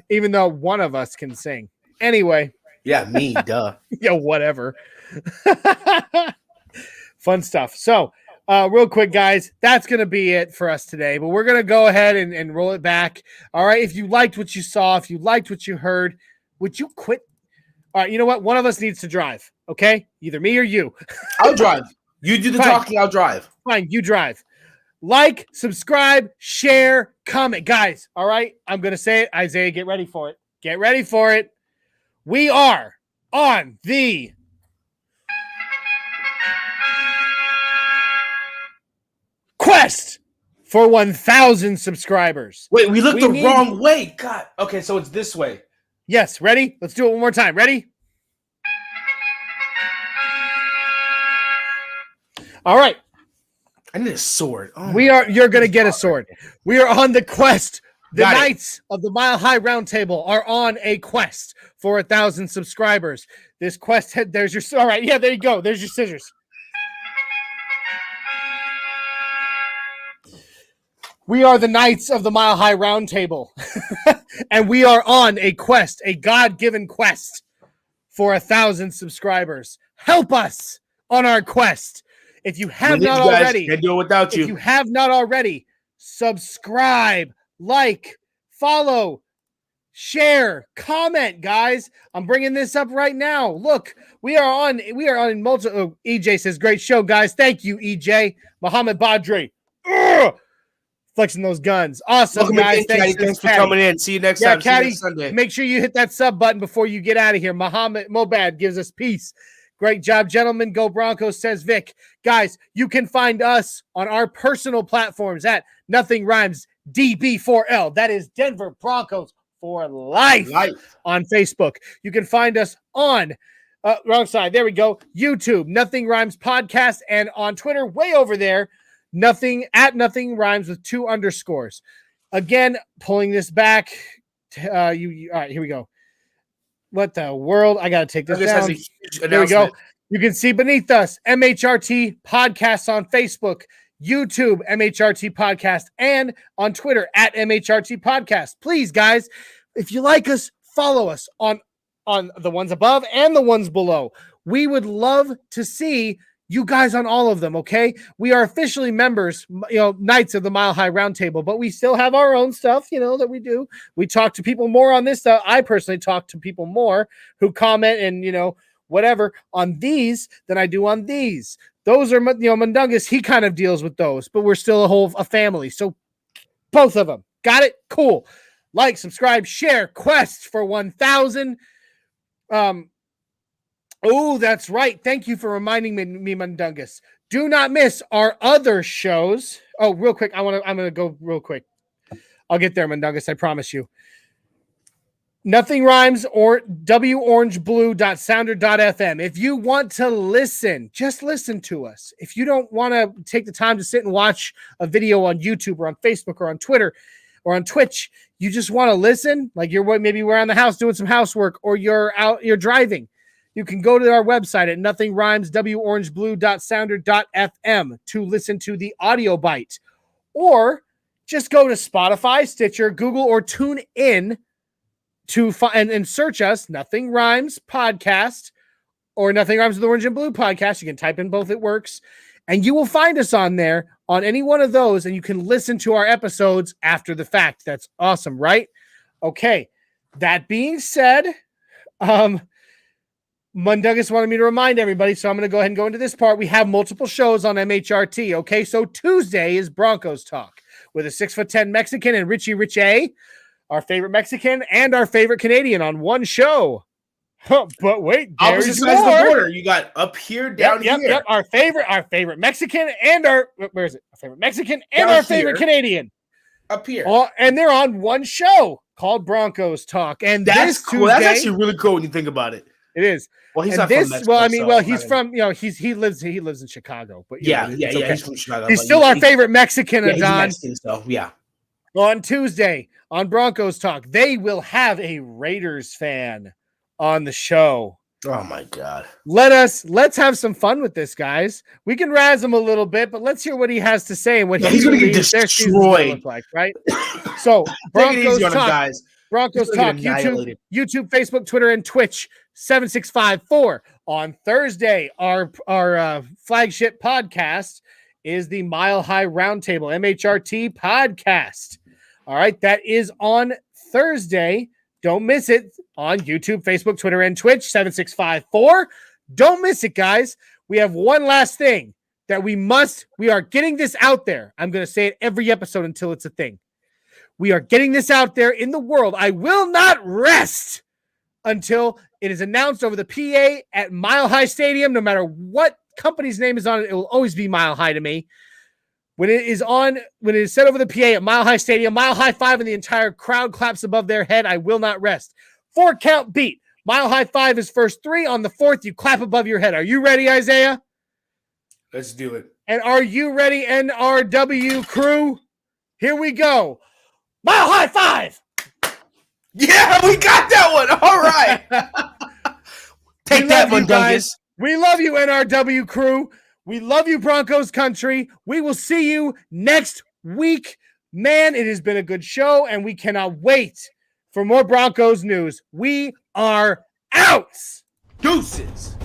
even though one of us can sing. Anyway. Yeah, me, duh. Yeah, whatever. Fun stuff. So, real quick, guys, that's going to be it for us today. But we're going to go ahead and roll it back. All right. If you liked what you saw, if you liked what you heard, would you quit? All right. You know what? One of us needs to drive. Okay. Either me or you. I'll drive. You do the talking. I'll drive. Fine. You drive. Like, subscribe, share, comment. Guys, all right. I'm going to say it. Isaiah, get ready for it. Get ready for it. We are on the quest for 1,000 subscribers. Wait, we looked the wrong way. God. Okay, so it's this way. Yes, ready? Let's do it one more time. Ready? All right. I need a sword. Oh you're going to get a sword. We are on the quest. The Got it. Knights of the Mile High Roundtable are on a quest for 1,000 subscribers. This quest, there's your, all right. Yeah, there you go. There's your scissors. We are the Knights of the Mile High Roundtable, and we are on a quest, a God-given quest for 1,000 subscribers. Help us on our quest. If you have not already, can't do it without you. If you have not already, subscribe, like, follow, share, comment, guys. I'm bringing this up right now. Look, we are on multiple. Oh, EJ says, "Great show, guys." Thank you, EJ. Muhammad Badri. Ugh! Flexing those guns. Awesome, Welcome guys. again, Thanks for coming in. See you next time. Caddy, See you next Sunday. make sure you hit that sub button before you get out of here. Muhammad Mobad gives us peace. Great job, gentlemen. Go Broncos, says Vic. Guys, you can find us on our personal platforms at Nothing Rhymes DB4L. That is Denver Broncos for life. On Facebook. You can find us on wrong side. There we go. YouTube, Nothing Rhymes Podcast, and on Twitter, way over there. Nothing Rhymes with 2 underscores. Again, pulling this back. All right, here we go. What the world? I gotta take this down. There we go. You can see beneath us MHRT Podcasts on Facebook, YouTube MHRT Podcast, and on Twitter at MHRT Podcast. Please, guys, if you like us, follow us on the ones above and the ones below. We would love to see you guys on all of them, okay? We are officially members, Knights of the Mile High Roundtable, but we still have our own stuff, that we do. We talk to people more on this stuff. I personally talk to people more who comment and, whatever on these than I do on these. Those are, Mundungus, he kind of deals with those, but we're still a family. So both of them. Got it? Cool. Like, subscribe, share, quest for 1,000. Oh, that's right. Thank you for reminding me, Mundungus. Do not miss our other shows. Oh, real quick. I'm gonna go real quick. I'll get there, Mundungus. I promise you. Nothing Rhymes or worangeblue.sounder.fm. If you want to listen, just listen to us. If you don't want to take the time to sit and watch a video on YouTube or on Facebook or on Twitter or on Twitch, you just want to listen, like maybe we're around the house doing some housework, or you're driving, you can go to our website at nothingrhymesworangeblue.sounder.fm to listen to the audio bite, or just go to Spotify, Stitcher, Google, or tune in to and search us, Nothing Rhymes Podcast, or Nothing Rhymes with Orange and Blue Podcast. You can type in both, it works. And you will find us on there on any one of those, and you can listen to our episodes after the fact. That's awesome, right? Okay. That being said, Mundungus wanted me to remind everybody, so I'm going to go ahead and go into this part. We have multiple shows on MHRT, okay? So Tuesday is Broncos Talk with a 6'10" Mexican and Richie A, our favorite Mexican and our favorite Canadian on one show. Huh, but wait, opposite sides of the border. You got up here, down here. Yep. Our favorite Mexican and our favorite Mexican and Down our favorite here. Canadian Up here. and they're on one show called Broncos Talk. And That's this cool. Tuesday, That's actually really cool when you think about it. it is. Well, he's And not this, from Mexico. well, I mean, so well, he's not from, he lives in Chicago, but Yeah, it's okay. he's from Chicago. He's but still our favorite Mexican, Yeah, he's Adon. Mexican, so yeah. On Tuesday on Broncos Talk, they will have a Raiders fan on the show. Oh my God. Let's have some fun with this, guys. We can razz him a little bit, but let's hear what he has to say and what he's going to get believes their season's gonna destroyed. look like, right? So Take it Broncos easy on him, Talk, guys. Broncos He's gonna Talk, get annihilated. YouTube, Facebook, Twitter, and Twitch 7654. On Thursday, our flagship podcast is the Mile High Roundtable MHRT podcast. All right, that is on Thursday. Don't miss it on YouTube, Facebook, Twitter, and Twitch 7654. Don't miss it, guys. We have one last thing that we are getting this out there. I'm going to say it every episode until it's a thing. We are getting this out there in the world. I will not rest until it is announced over the PA at Mile High Stadium. No matter what company's name is on it, it will always be Mile High to me. When it is said over the PA at Mile High Stadium, Mile High 5 and the entire crowd claps above their head, I will not rest. 4 count beat. Mile High 5 is first 3. On the 4th, you clap above your head. Are you ready, Isaiah? Let's do it. And are you ready, NRW crew? Here we go. Mile High 5. Yeah, we got that one. All right. Take that one, Dungus. We love you, NRW crew. We love you, Broncos country. We will see you next week. Man, it has been a good show, and we cannot wait for more Broncos news. We are out. Deuces.